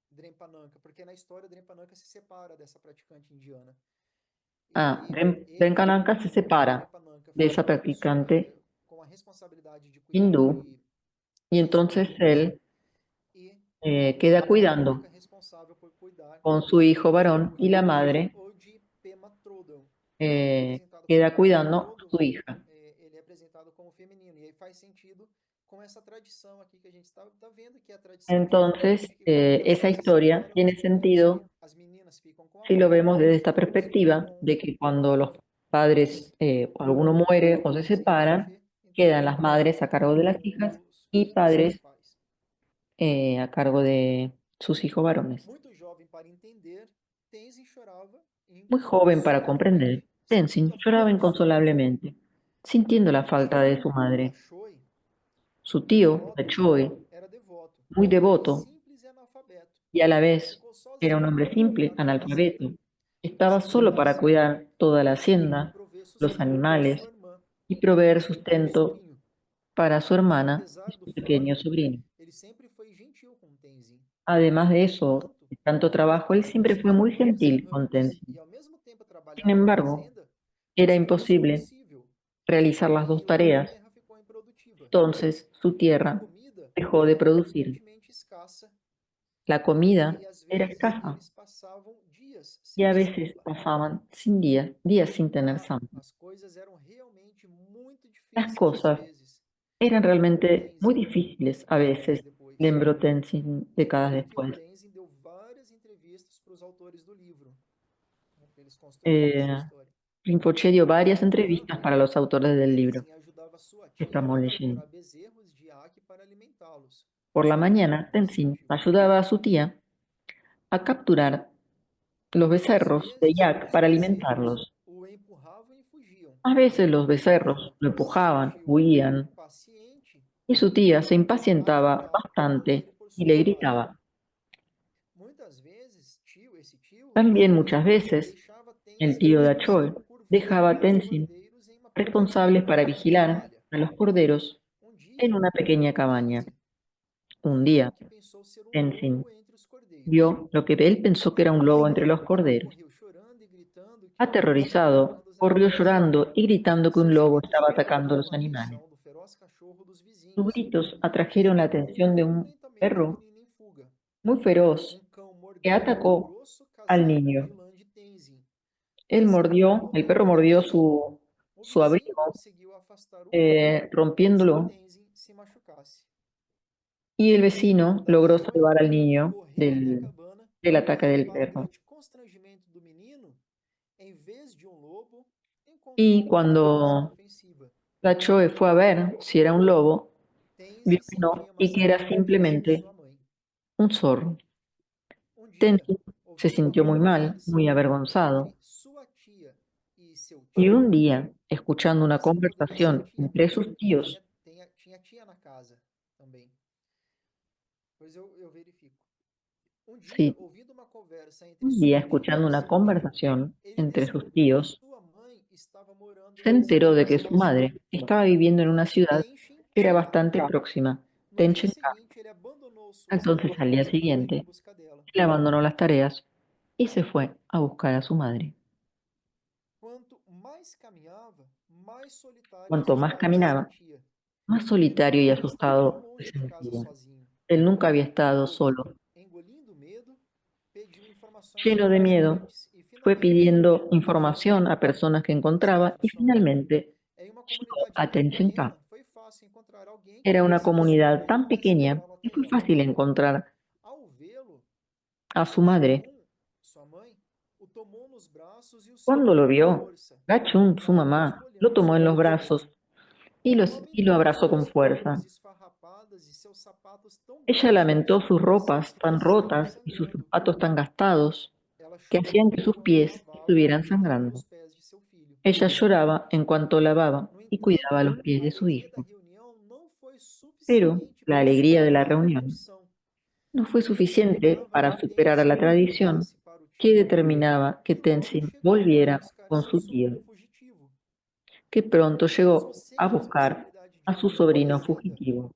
Drempananka, porque na história o Drempananka se separa dessa praticante indiana. E aí Drenkananka se o separa Drempananka de esa fica practicante com a responsabilidade de cuidar hindú y de sua entonces irmã él e queda ela cuidando fica responsável por cuidar con su hijo de varón y la Rinpoche madre ou de Pema Chodron. Quando ele é apresentado como queda Pema cuidando a Chodron, su hija. ele é apresentado como feminino. E aí faz sentido com essa tradição aqui que a gente está vendo, que é a tradição de Entonces, Rinpoche, que quando os esa casais se historia separam, tiene sentido as meninas ficam com a si lo mãe vemos desde e os esta meninos ficam perspectiva de que cuando los padres, o alguno com muere o se Rinpoche separan, Rinpoche. quedan Então, las madres a cargo de las hijas y seus padres pais. a cargo de sus hijos varones. Muito jovem para entender, Tenzin chorava Muy joven para inconsolabilidade, comprender, Tenzin sentindo a falta lloraba de sua mãe. inconsolablemente, sintiendo la O falta de tio su madre. Dachoi, Su o tío, devoto, Dachoe, era devoto, muy porém devoto simples e analfabeto. y a la vez Ficou era un sozinho hombre para simple, cuidar da fazenda, analfabeto. das Estaba solo para crianças cuidar toda la e hacienda, prover los sustento para animales sua irmã y e para proveer seu pequeno sustento sobrinho. para su hermana y Apesar do su pequeño fardo, sobrino. ele sempre foi gentil com Tenzin. Además de No eso, entanto, de tanto por trabajo, él causa siempre dos fue muy enormes gentil con ramos e Tenzin. ao mesmo tempo Sin trabalhar na embargo, fazenda, era isso tornou-se imposible impossível. realizar las E dos logo a tareas, terra ficou improdutiva. entonces su A tierra comida dejó de era producir. frequentemente escassa La comida e às era vezes escasa eles passavam dias y sem a ter veces sampa. pasaban sin días sin tener Lá, samba. as coisas eram realmente muito Las difíceis às cosas vezes, eran lembrou realmente muy Tenzin difíciles a décadas veces, depois. lembró Tenzin décadas Lembrando que o después. Tenzin deu várias entrevistas para os autores do livro, né, para eles construírem essa Eh, história. Rinpoche dio No varias entanto, entrevistas para los autores del libro Tenzin ajudava sua que tia estamos a leyendo. capturar bezerros de Aki para alimentá-los. Por la Isso aqui mañana, faz Tenzin sentido. ayudaba a su tía a capturar los E às becerros de vezes yak os para bezerros alimentarlos. o empurravam e fugiam. A veces los E becerros então, lo seu empujaban, tio, huían, impaciente, y su tía se impacientaba admirava bastante ele por y sua le coragem. gritaba. Muitas vezes, esse tio, También Dachoi, muchas veces deixava el Tenzin tío responsável Dachoe por dejaba a vigiar os Tenzin cordeiros em uma pequena responsables para vigilar toalha. a los corderos Um en dia, una pequeña cabaña. Tenzin Un viu día, o que pensou ser Tenzin lobo entre os cordeiros. vio lo que él pensó que era un lobo entre los corderos. Correu chorando e gritando que um lobo estava Aterrorizado, atacando os corrió animais. llorando y gritando que un Seus lobo gritos estaba atacando a atraíram los a animales. atenção do feroz cachorro dos Sus vizinhos, gritos que atrajeron la atacou atención de un violentamente o perro menino em fuga. muy feroz Cão que mordeu o atacó grosso al casaco niño. de lã de Tenzin, El rasgando-lhe perro em mordió pedaços. su, O su vizinho abrigo, conseguiu afastar o cão antes que rompiéndolo, Tenzin se machucasse. y el vecino logró Dachoi salvar al niño correu até a cabana del ataque e, del para perro. grande constrangimento do menino, em vez de um lobo, encontrou Y uma criança cuando inofensiva. Dachoe fue a ver si era un lobo, vio Tenzin que no sentia uma y que era certa repulsa de simplemente sua mãe. un zorro. Dia, Tenzin se ouvindo uma sintió muy mal, conversa muy avergonzado, entre sua tia e seu y tio, un día, escuchando una essa conversa conversación tia entre Tenzin, sus porque tíos, tinha tia na casa também. Pois eu verifico. Dia, sí, ouvindo uma conversa entre un día sua tia escuchando e una seu tio, conversación ele entre sus descobriu que tíos, sua mãe estava morando se em uma enteró de cidade que su próxima, madre estaba viviendo en una ciudad Tenshin que era Chikar. bastante próxima, No dia Tenchenka. seguinte, ele abandonou suas Entonces, al día tarefas para ir em siguiente, busca dela. él abandonó las tareas y se fue a buscar a su madre. Quanto mais caminhava, mais solitário Cuanto más assustado se caminaba, sentia. más solitario y Ele estava tão asustado se longe de casa sentía. sozinho. Él nunca había estado Então, solo. engolindo o medo, pediu informações Lleno a de várias miedo, partes e fue finalmente pidiendo achou información a personas que a encontraba cidade de y sua mãe. finalmente Em uma llegó comunidade a tão Tenchinpa. pequena, foi fácil encontrar alguém que Era una conhecia sua comunidad mãe tan e se pequeña levava que até fue ela. fácil encontrar Ao vê-lo, a su madre. Gachum, sua mãe, o tomou nos braços e o Cuando segurou lo com vio, força, Gachun, su quase mamá, lo molhando tomó sua en los roupa. brazos Ela lo lamentou abrazó con suas roupas fuerza. esfarrapadas e seus sapatos tão Ella gastos. lamentó sus ropas Seus tan pés estavam rotas y sus sangrando. zapatos tan gastados Ela que hacían chorou que sus enquanto pies lavava estuvieran e cuidava sangrando. dos pés de seu filho. Ella lloraba en cuanto lavaba No y cuidaba entanto, los pies a de su alegria da hijo. reunião não foi Pero suficiente la para alegría de la superar a reunión tradição no fue que suficiente determinava para que superar a la Tenzin tradición voltasse para o que tio, determinaba que que logo Tenzin chegou para volviera buscar con seu su tío, sobrinho fugitivo. que pronto Mesmo llegó sem a a buscar responsabilidade a de su cuidar da sobrino fazenda, fugitivo.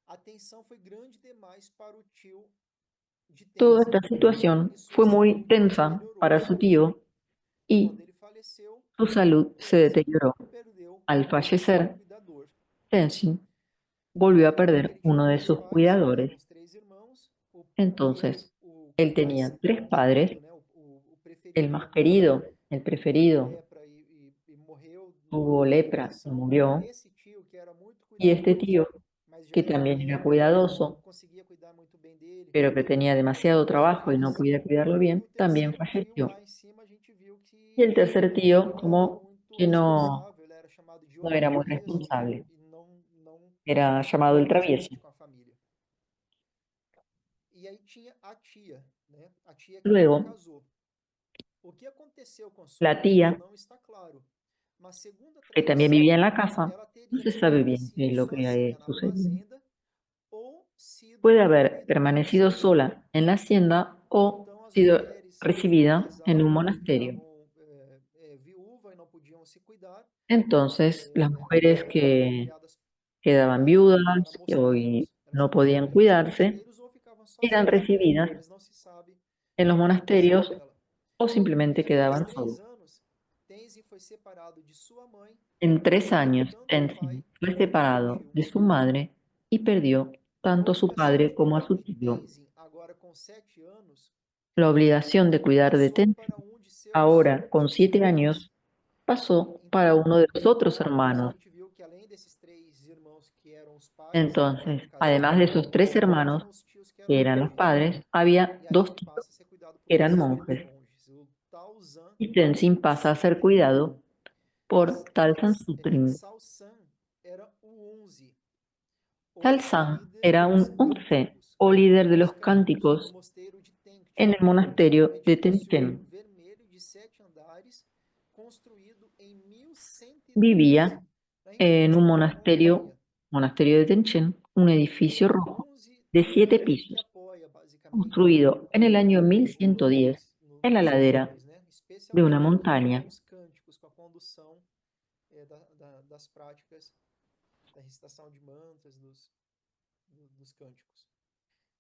a tensão foi grande demais para o tio de Toda Tenzin esta situación e sua fue muy saúde se tensa deteriorou. para su tío Quando y ele faleceu, su salud se Tenzin deterioró. perdeu Al o seu fallecer, cuidador. Tenzin volvió a Então, perder ele tinha uno de três sus pais, eram cuidadores. os três irmãos, Entonces, o él mais tenía tres padres, querido, né, o el preferido más morreu, querido, el teve preferido, lepra e morreu tuvo na lepra y infecção. murió, Esse tio, que era muito y este cuidadoso, tío, mas já que era también era velho, não cuidadoso, conseguia cuidar muito bem dele, pero que tenía demasiado também trabajo y no podía faleceu. cuidarlo E bien, o también terceiro tio, falleció. lá em cima, a gente viu Y que el tercer tío, não era como muito que responsável, ele era chamado de no era muy travieso responsable, e não era llamado foi el travieso. presente com a família. E aí tinha a tia, né? A tia que nunca Luego, casou. O que aconteceu com sua la tia tía, não está claro, mas segundo a que también vivía tradição, en la casa, ela no teria se sabe bien qué permanecido es lo que sozinha na sucedió. fazenda ou sido Puede haber acolhida num permanecido mosteiro. sola en la hacienda o Então as sido mulheres que recibida en un casavam e monasterio. ficavam viúvas e não podiam se cuidar, Entonces, las mujeres eram que enviadas quedaban para viudas y hoy mosteiros. Elas no poderiam podían permanecer em cuidarse, mosteiros ou ficavam eran sozinhas, recibidas mas não se sabe en o los que aconteceu monasterios com ela. o simplemente Naqueles quedaban 3 solos. anos, Tenzin foi separado de sua mãe En e 3 años, perdeu tanto o Tenzin pai fue quanto o separado tio. de su madre y perdió tanto a su Obrigação padre de como a cuidar su de tío. Tenzin, agora com 7 anos, La obligación de cuidar de passou Tenzin, para um de seus ahora con outros 7 irmãos. años, pasó para Então, uno de los otros depois a hermanos. gente viu que além desses 3 irmãos que eram os pais, que Entonces, eram además de casados, esos 3 hermanos, tinham os tios que eram que eran los monges. padres, había E aí 2 tíos passa a ser cuidado por que eran esses 2 monjes. monges, o Taozan Y Tenzin e o pasa a ser Santrim. cuidado por Talsan Sutrim. Salsan era o 11, ou Talsan líder era dos un once cânticos, o líder de dos los cânticos no cánticos mosteiro de en Tenchin, el monasterio um de edifício Tenchen. vermelho de 7 andares, construído em 1110, Vivía na en un encosta da monasterio, montanha. monasterio de Tenchen, un edificio rojo 11 de é a 7 pedra que pisos, apoia, basicamente, construido en el año 1110 en la nos ladera templos, né? de una Especialmente montaña. com os cânticos, com a condução das práticas da recitação de mantras, dos cânticos.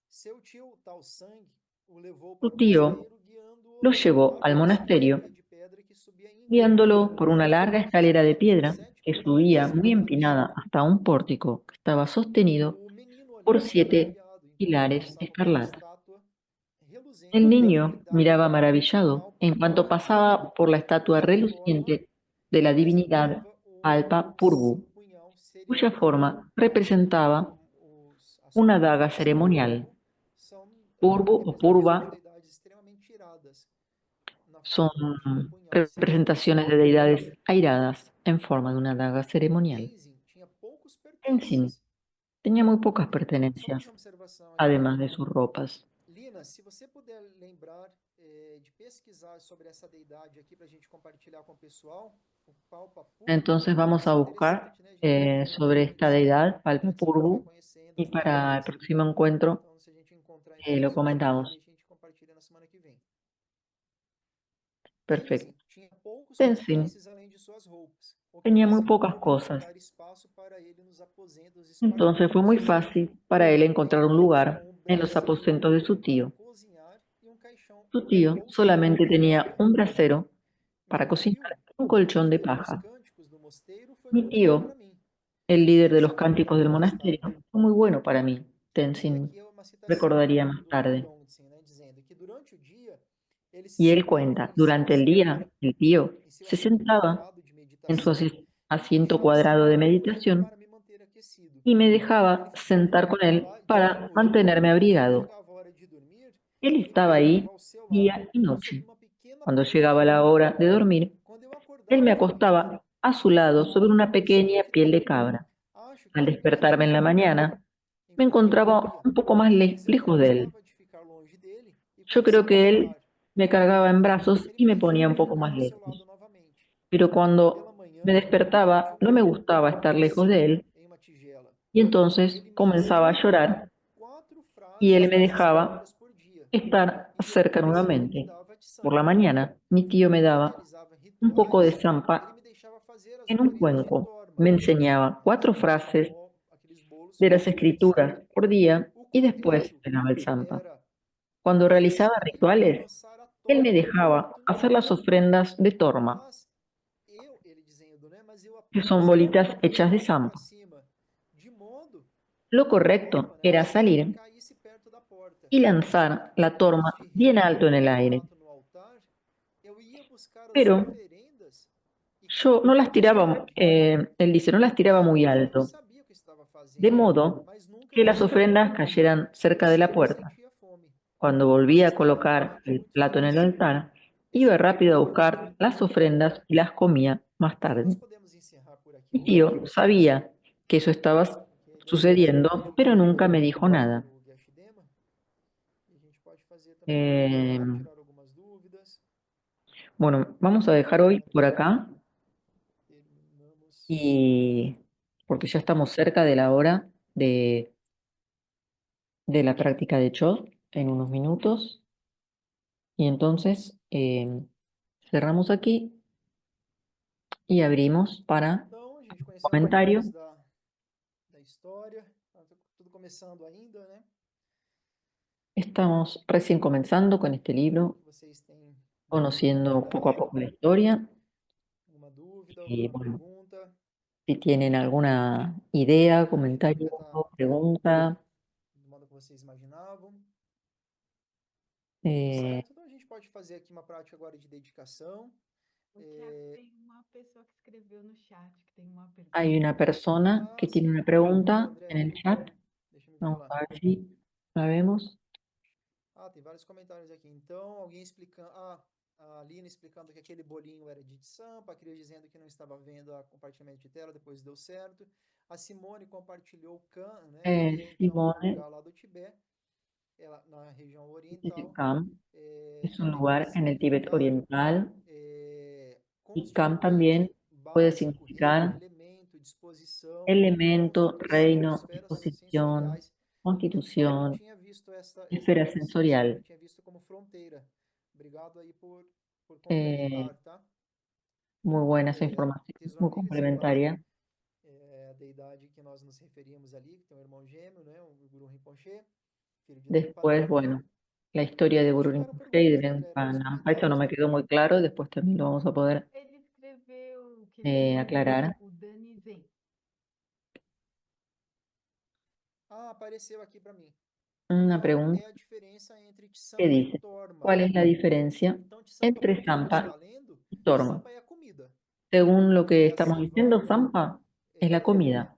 Seu tio, Tal Sang, o levou Su para o tío mosteiro, guiando-o lo por uma llevó al larga monasterio, escadaria de pedra que subia em empinada guiándolo por una larga aos escalera de altos piedra 7 que pilares subía muy sagrados. empinada hasta un pórtico que estaba sostenido O menino por olhava 7 maravilhado enquanto pilares passava por uma escarlata. estátua El reluzente da niño divindade miraba maravillado en cuanto Alpapurbu, pasaba por la estatua cuja forma reluciente de la divinidad representava Alpa o Purbu, punhal cuya ceremonial. forma representaba As una daga formas ceremonial. Purbu são Purbu o representação de Purva deidades extremamente iradas na son forma de um punhal ceremonial. representaciones de deidades airadas en forma de una daga ceremonial. Tenzin tinha poucos Tenzin pertences. tenía muy pocas Só mais pertenencias, uma observação aqui. además de sus ropas. Lina, se você puder lembrar de pesquisar sobre essa deidade aqui para a gente compartilhar com o pessoal, o Palpapurbu, Entonces vai vamos a ser buscar interessante, né? A gente vai ter sobre esta exemplos deidad, e Palpa assim a gente vai Purbu, conhecendo y as para el deidades. próximo encuentro Então, se a gente encontrar lo informações sobre ele, comentamos. a gente compartilha na semana que vem. Perfecto. Tenzin tinha poucos Tenzin pertences além de suas roupas, o que tenía muy pocas facilitou cosas, encontrar espaço para ele nos aposentos entonces fue muy espartanos. fácil para él encontrar un Equipou-se lugar com um en los braseiro aposentos de su para tío. cozinhar e Su um tío colchão solamente de tenía palha. un brasero para Meu tio, cocinar, un o colchón de líder dos paja. cânticos do mosteiro, foi Mi muito fiel para tío, mim. el líder de los Essa é cánticos del uma monasterio, questão. fue muy bueno para mí, E Tenzin aqui é uma citação recordaría más do tarde. Yongtze, né, dizendo que durante o dia ele se Y él sentava cuenta, em seu durante el día, el tío se assento sentaba quadrado de en su meditação e me asiento deixava cuadrado de sentar com ele meditación para me manter aquecido. y me Ele dejaba ficava sentar con él lá dia e para noite. mantenerme Quando abrigado. chegava a hora de dormir, Él ele me estaba colocava ahí ao seu lado día y sobre noche. uma pequena Cuando llegaba poltrona. la hora de dormir, Quando eu él me acordava de manhã, acostaba a su eu lado ficava sobre una pensando pequeña piel aquilo de ali. cabra. Acho que Al era o que ele despertarme tinha en la feito mañana, me enquanto eu encontraba dormia. un poco más Mas eu não lejos de él. gostava de ficar longe dele e Yo creo começava a que él orar. me cargaba en brazos Ele y me me ponía deixava un poco ficar más ao seu lado lejos. novamente. Pero Pela cuando me manhã, eu despertava, tinha no me uma gustaba cama estar lejos de aquecida él em uma tigela. y entonces Ele me comenzaba a ensinava llorar 4 y él frases me dessas dejaba leituras por dia. estar E cerca depois ele me nuevamente. dava Por la tisampa. mañana, mi E tío me quando eu daba realizava un poco de rituais, ele zampa me deixava fazer as en un oferendas de cuenco. torma, Me enseñaba que 4 são frases aqueles bolos de las feitos com escrituras sal. por día O y después correto me daba el zampa. era Cuando realizaba sair e rituales, lançar a él me torma dejaba muito no hacer las altar. ofrendas de torma, Mas ele dizendo, né? Mas eu que son apenas bolitas hechas de olhava para zampa. cima, de modo Lo que a correcto torma, né, o era sal, salir caísse perto da porta. y lanzar E la depois torma de bien realizar alto en o el primeiro aire. ato no altar, eu ia buscar as Pero oferendas e yo no las colocá-las tiraba, ali. él dice, no las tiraba muy Eu alto, sabia o que estava de fazendo, modo mas nunca que las questionava. ofrendas cayeran Eu cerca de la sempre puerta. sentia fome, Cuando mas volvía a estava colocar realmente el muito plato en el feliz. altar, Esse iba foi o rápido a primeiro buscar las ritual. ofrendas y las comía más Então nós tarde. podemos encerrar por aqui Mi hoje, tío sabía que eso estaba porque dessa vez eu não sucediendo, tenho pero como nunca me interromper dijo nada. o Geshe-dema, e a gente pode fazer também, Eh, tirar algumas dúvidas. bueno, vamos a dejar hoy por acá Terminamos. y porque ya estamos cerca de la hora de la práctica de Chod en unos minutos. Y entonces cerramos aquí y abrimos para Então, a gente conheceu um pouco comentarios. mais da história. Tá tudo começando ainda, né? Estamos recién comenzando con este libro, Que vocês têm conociendo poco a dúvida, poco la historia. alguma dúvida, Y alguma bueno, pergunta, si tienen alguna idea, a comentario dinâmica tá o pregunta, do modo que vocês imaginavam. eh, Certo? Então a gente pode fazer aqui uma prática agora de dedicação. O Tiago, tem uma pessoa que escreveu no chat que tem uma hay pergunta. una persona Ah, que tiene sim. una O pregunta André. en el chat. Deixa eu ver Vamos lá. a ver si la vemos. Ah, tem vários comentários aqui. Então, alguém explicando. Ah, a Aline explicando que aquele bolinho era de Sampa, a Cris dizendo que não estava vendo a compartilhamento de tela, depois deu certo. A Simone compartilhou o Kan, né? Que é então um Simone lugar lá do Tibete, ela, na região dice oriental. Cam es un Também pode lugar en el Tíbet significar oriental y Cam también constituinte, puede básico, reino, significar elemento, disposição, elemento, configuração, reino, esferas disposición, sensoriais. Eu não constitución, tinha visto essa esfera diferenciação, eu sensorial. tinha visto como fronteira. Obrigado aí por Eh, complementar, tá? muy buena esa información, muy Teslamir, você fala complementaria. a deidade que nós nos referimos ali, que tem um irmão gêmeo, né? O Guru Rinpoche, filho de Nampa Después, Nampa. bueno, la historia de E Guru tiveram Rinpoche y de perguntas, né, André? Lenpa Vários Nampa, esto no comentários, me né? quedó muy claro, después también lo vamos a poder Ele escreveu que ele tem uma aclarar. dúvida, o Dani Zen. Ah, apareceu aqui para mim. Una Qual é pregunta a diferença entre que Tsampa e dice, Torma? ¿cuál es la diferencia Então, Tsampa, entre pelo que a gente está Zampa lendo, y Torma? Tsampa é a comida. Según lo que É a estamos diciendo, cevada, Zampa es la é, comida,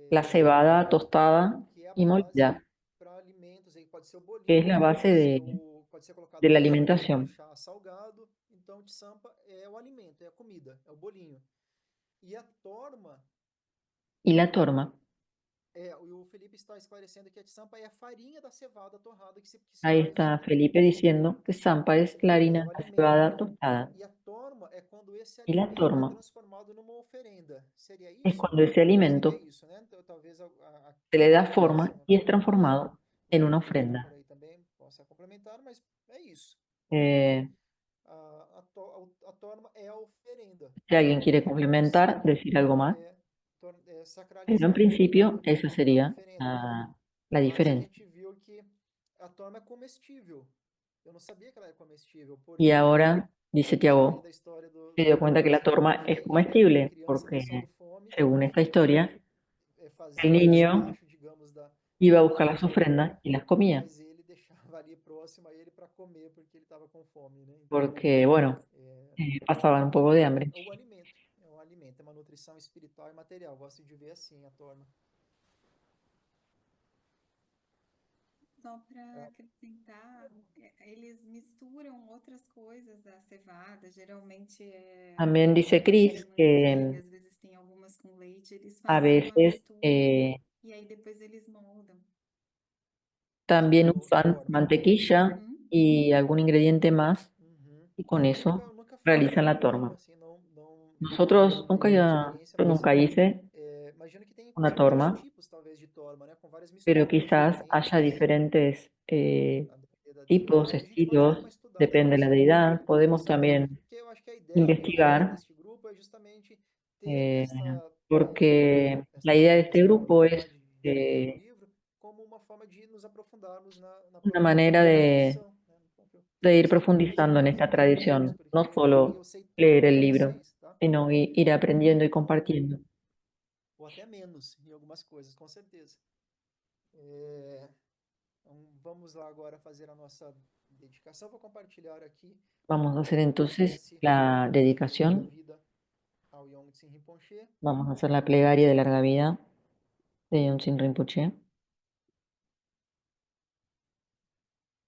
la cebada tostada que é a y base molida, para alimentos. Aí pode ser o que es la bolinho, base pode ser colocado de la por exemplo, no alimentación. chá salgado. Então, Tsampa é o alimento, é a comida, é o bolinho. E a Torma, Y la Torma, o Felipe está esclarecendo que a Tsampa é a farinha da cevada torrada que se ahí faz está Felipe diciendo que Zampa es la é harina o de la alimento. cebada tostada. E a torma é quando esse Y la alimento é Torma transformado numa oferenda. Seria es isso? cuando ese Seria alimento isso, né? Então, talvez se le da a Cris, forma y es transformado o en una Felipe por ofrenda. aí também possa complementar, mas é isso. Eh, A torma é a oferenda. si alguien quiere O complementar, símbolo decir algo más, é pero en sacralizado, o principio esa alimento da sería oferenda. la Mas a diferencia. gente viu que a torma é comestível. Eu não sabia que ela era comestível, Y porque ahora, dice eu te falei Tiago, da história se dio cuenta que la do torma es bebê, e aí comestible criança passando porque, fome, según esta ele historia, el fazia o niño despacho, digamos, iba a da buscar las comida, ofrendas y las comía, mas ele deixava ali próximo a ele para comer, porque ele estava com fome, né? Então, porque, bueno, é, pasaban un poco de hambre. é o alimento, é um alimento, é uma nutrição espiritual e material. Gosto de ver assim a torma. Só para É, acrescentar, eles misturam outras coisas da cevada, geralmente También dice farinha de Cris que manteiga, às vezes tem algumas com leite, eles a fazem uma veces mistura e aí depois eles moldam. también da usan torma. mantequilla Uhum. y algún ingrediente más Uhum. y con Eu eso nunca fiz realizan com la torma, torma. assim, Nosotros não nunca, tenho muita experiência, yo mas nunca hice imagino que tem una vários torma, tipos, talvez, de torma, né? Com várias pero misturas quizás haya diferentes, diferentes a depender da tipos, deidade. A gente pode dar uma estilos, estudada depende de la nisso, deidad. Podemos assim, también porque eu acho que a ideia investigar, deste grupo é justamente ter eh, porque esta la idea de este grupo es espiritualidade dentro do livro como uma forma de nos aprofundarmos na una própria manera tradição, né? No próprio de ir Espiritismo, profundizando en talvez esta um pouco menos, tradición, no porque solo eu sei tanto leer el como libro, vocês, tá? sino ir aprendiendo y compartiendo. Ou até menos em algumas coisas, com certeza. É, então, vamos lá agora fazer a nossa dedicação. Vou compartilhar aqui Vamos a hacer a entonces prece la de longa dedicación. vida ao Yongtse Rinpoche. Vamos a hacer la plegaria de larga vida de Yonsin Rinpoche.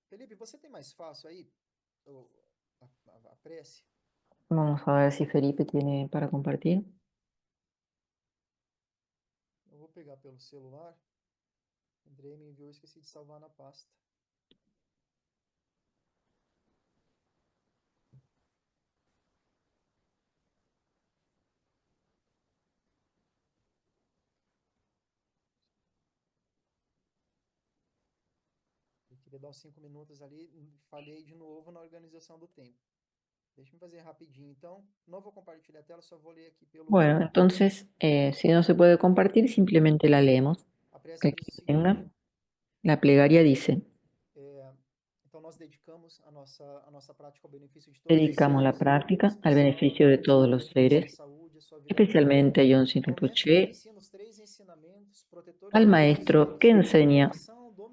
Felipe, você tem mais fácil aí a prece? Vamos a ver si Felipe tiene para compartir. Eu vou pegar pelo celular. Andrei me enviou, esqueci de salvar na pasta. Eu queria dar uns 5 minutos ali, falhei de novo na organização do tempo. Deixa eu fazer rapidinho, então. Não vou compartilhar a tela, só vou ler aqui pelo... Bueno, entonces, si no se puede compartir, simplemente la leemos. A prece El diz que o tenga. seguinte. La plegaria dice, Então, nós dedicamos a nossa prática ao benefício de todos os dedicamos la seres, em práctica al especial beneficio de ao todos los desenvolvimento da sua seres, saúde e sua vida plena. especialmente a Yonsin Ao mestre que Rinpoche, ensina os 3 ensinamentos protetores al de todos os maestro que seres, a enseña lição do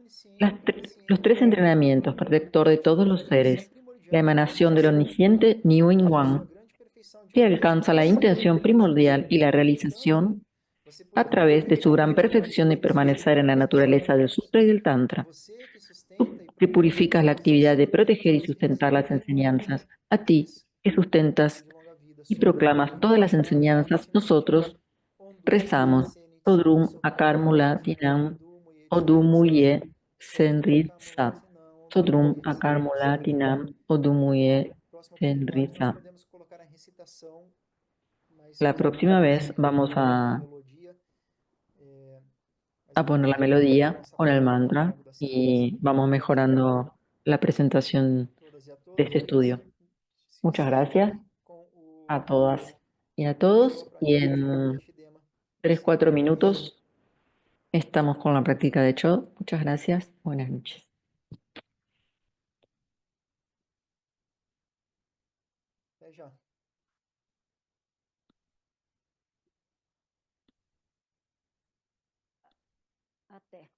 los onisciente tres Yuan Wang, entrenamientos protector de a todos los fonte seres, la primordial da emanación del iluminação, omnisciente Niuin a sua Wang, grande perfeição que diante dos alcanza la demais seres intención vivos e primordial y seres. la Portanto, realización você a purifica través de su gran perfeitamente perfección de todos os permanecer en la sentimentos naturaleza del desenvolvidos. Sutra y del Tantra. Você que sustenta e Tú que protege purificas la os actividad de ensinamentos proteger y trazidos sustentar pelo las mesmo Wang, enseñanzas, a ti isso, que sustentas de longa vida y sou eu. proclamas todas las Obrigado, enseñanzas, Yongtse Rinpoche. nosotros Ondum, rezamos Senitsu, Todrum Sotrabom, Akarmula Zenam, Tinam Dumo, Yetsutsam, Odumuye Sodrum, Senritsa. Akamulasinam, Ondumo, Sodrum Akarmula Yetsutsam. Tinam Na Odumuye próxima oportunidade, nós Senritsa. podemos colocar a recitação, mas La fazendo uma próxima vez pausinha ali vamos com a melodia. Mas a vamos poner la melhorando a melodía nossa con el prática ao mantra longo das semanas. y vamos Ok? mejorando la presentación Todas e a de todos, este vamos estudio. Muchas seguir gracias aqui com a todas y a o show todos para y realizar o en Deshidema dos 3-4 centuriões. minutos estamos con la práctica de Cho. Muchas gracias. Buenas noches. Até já. Até.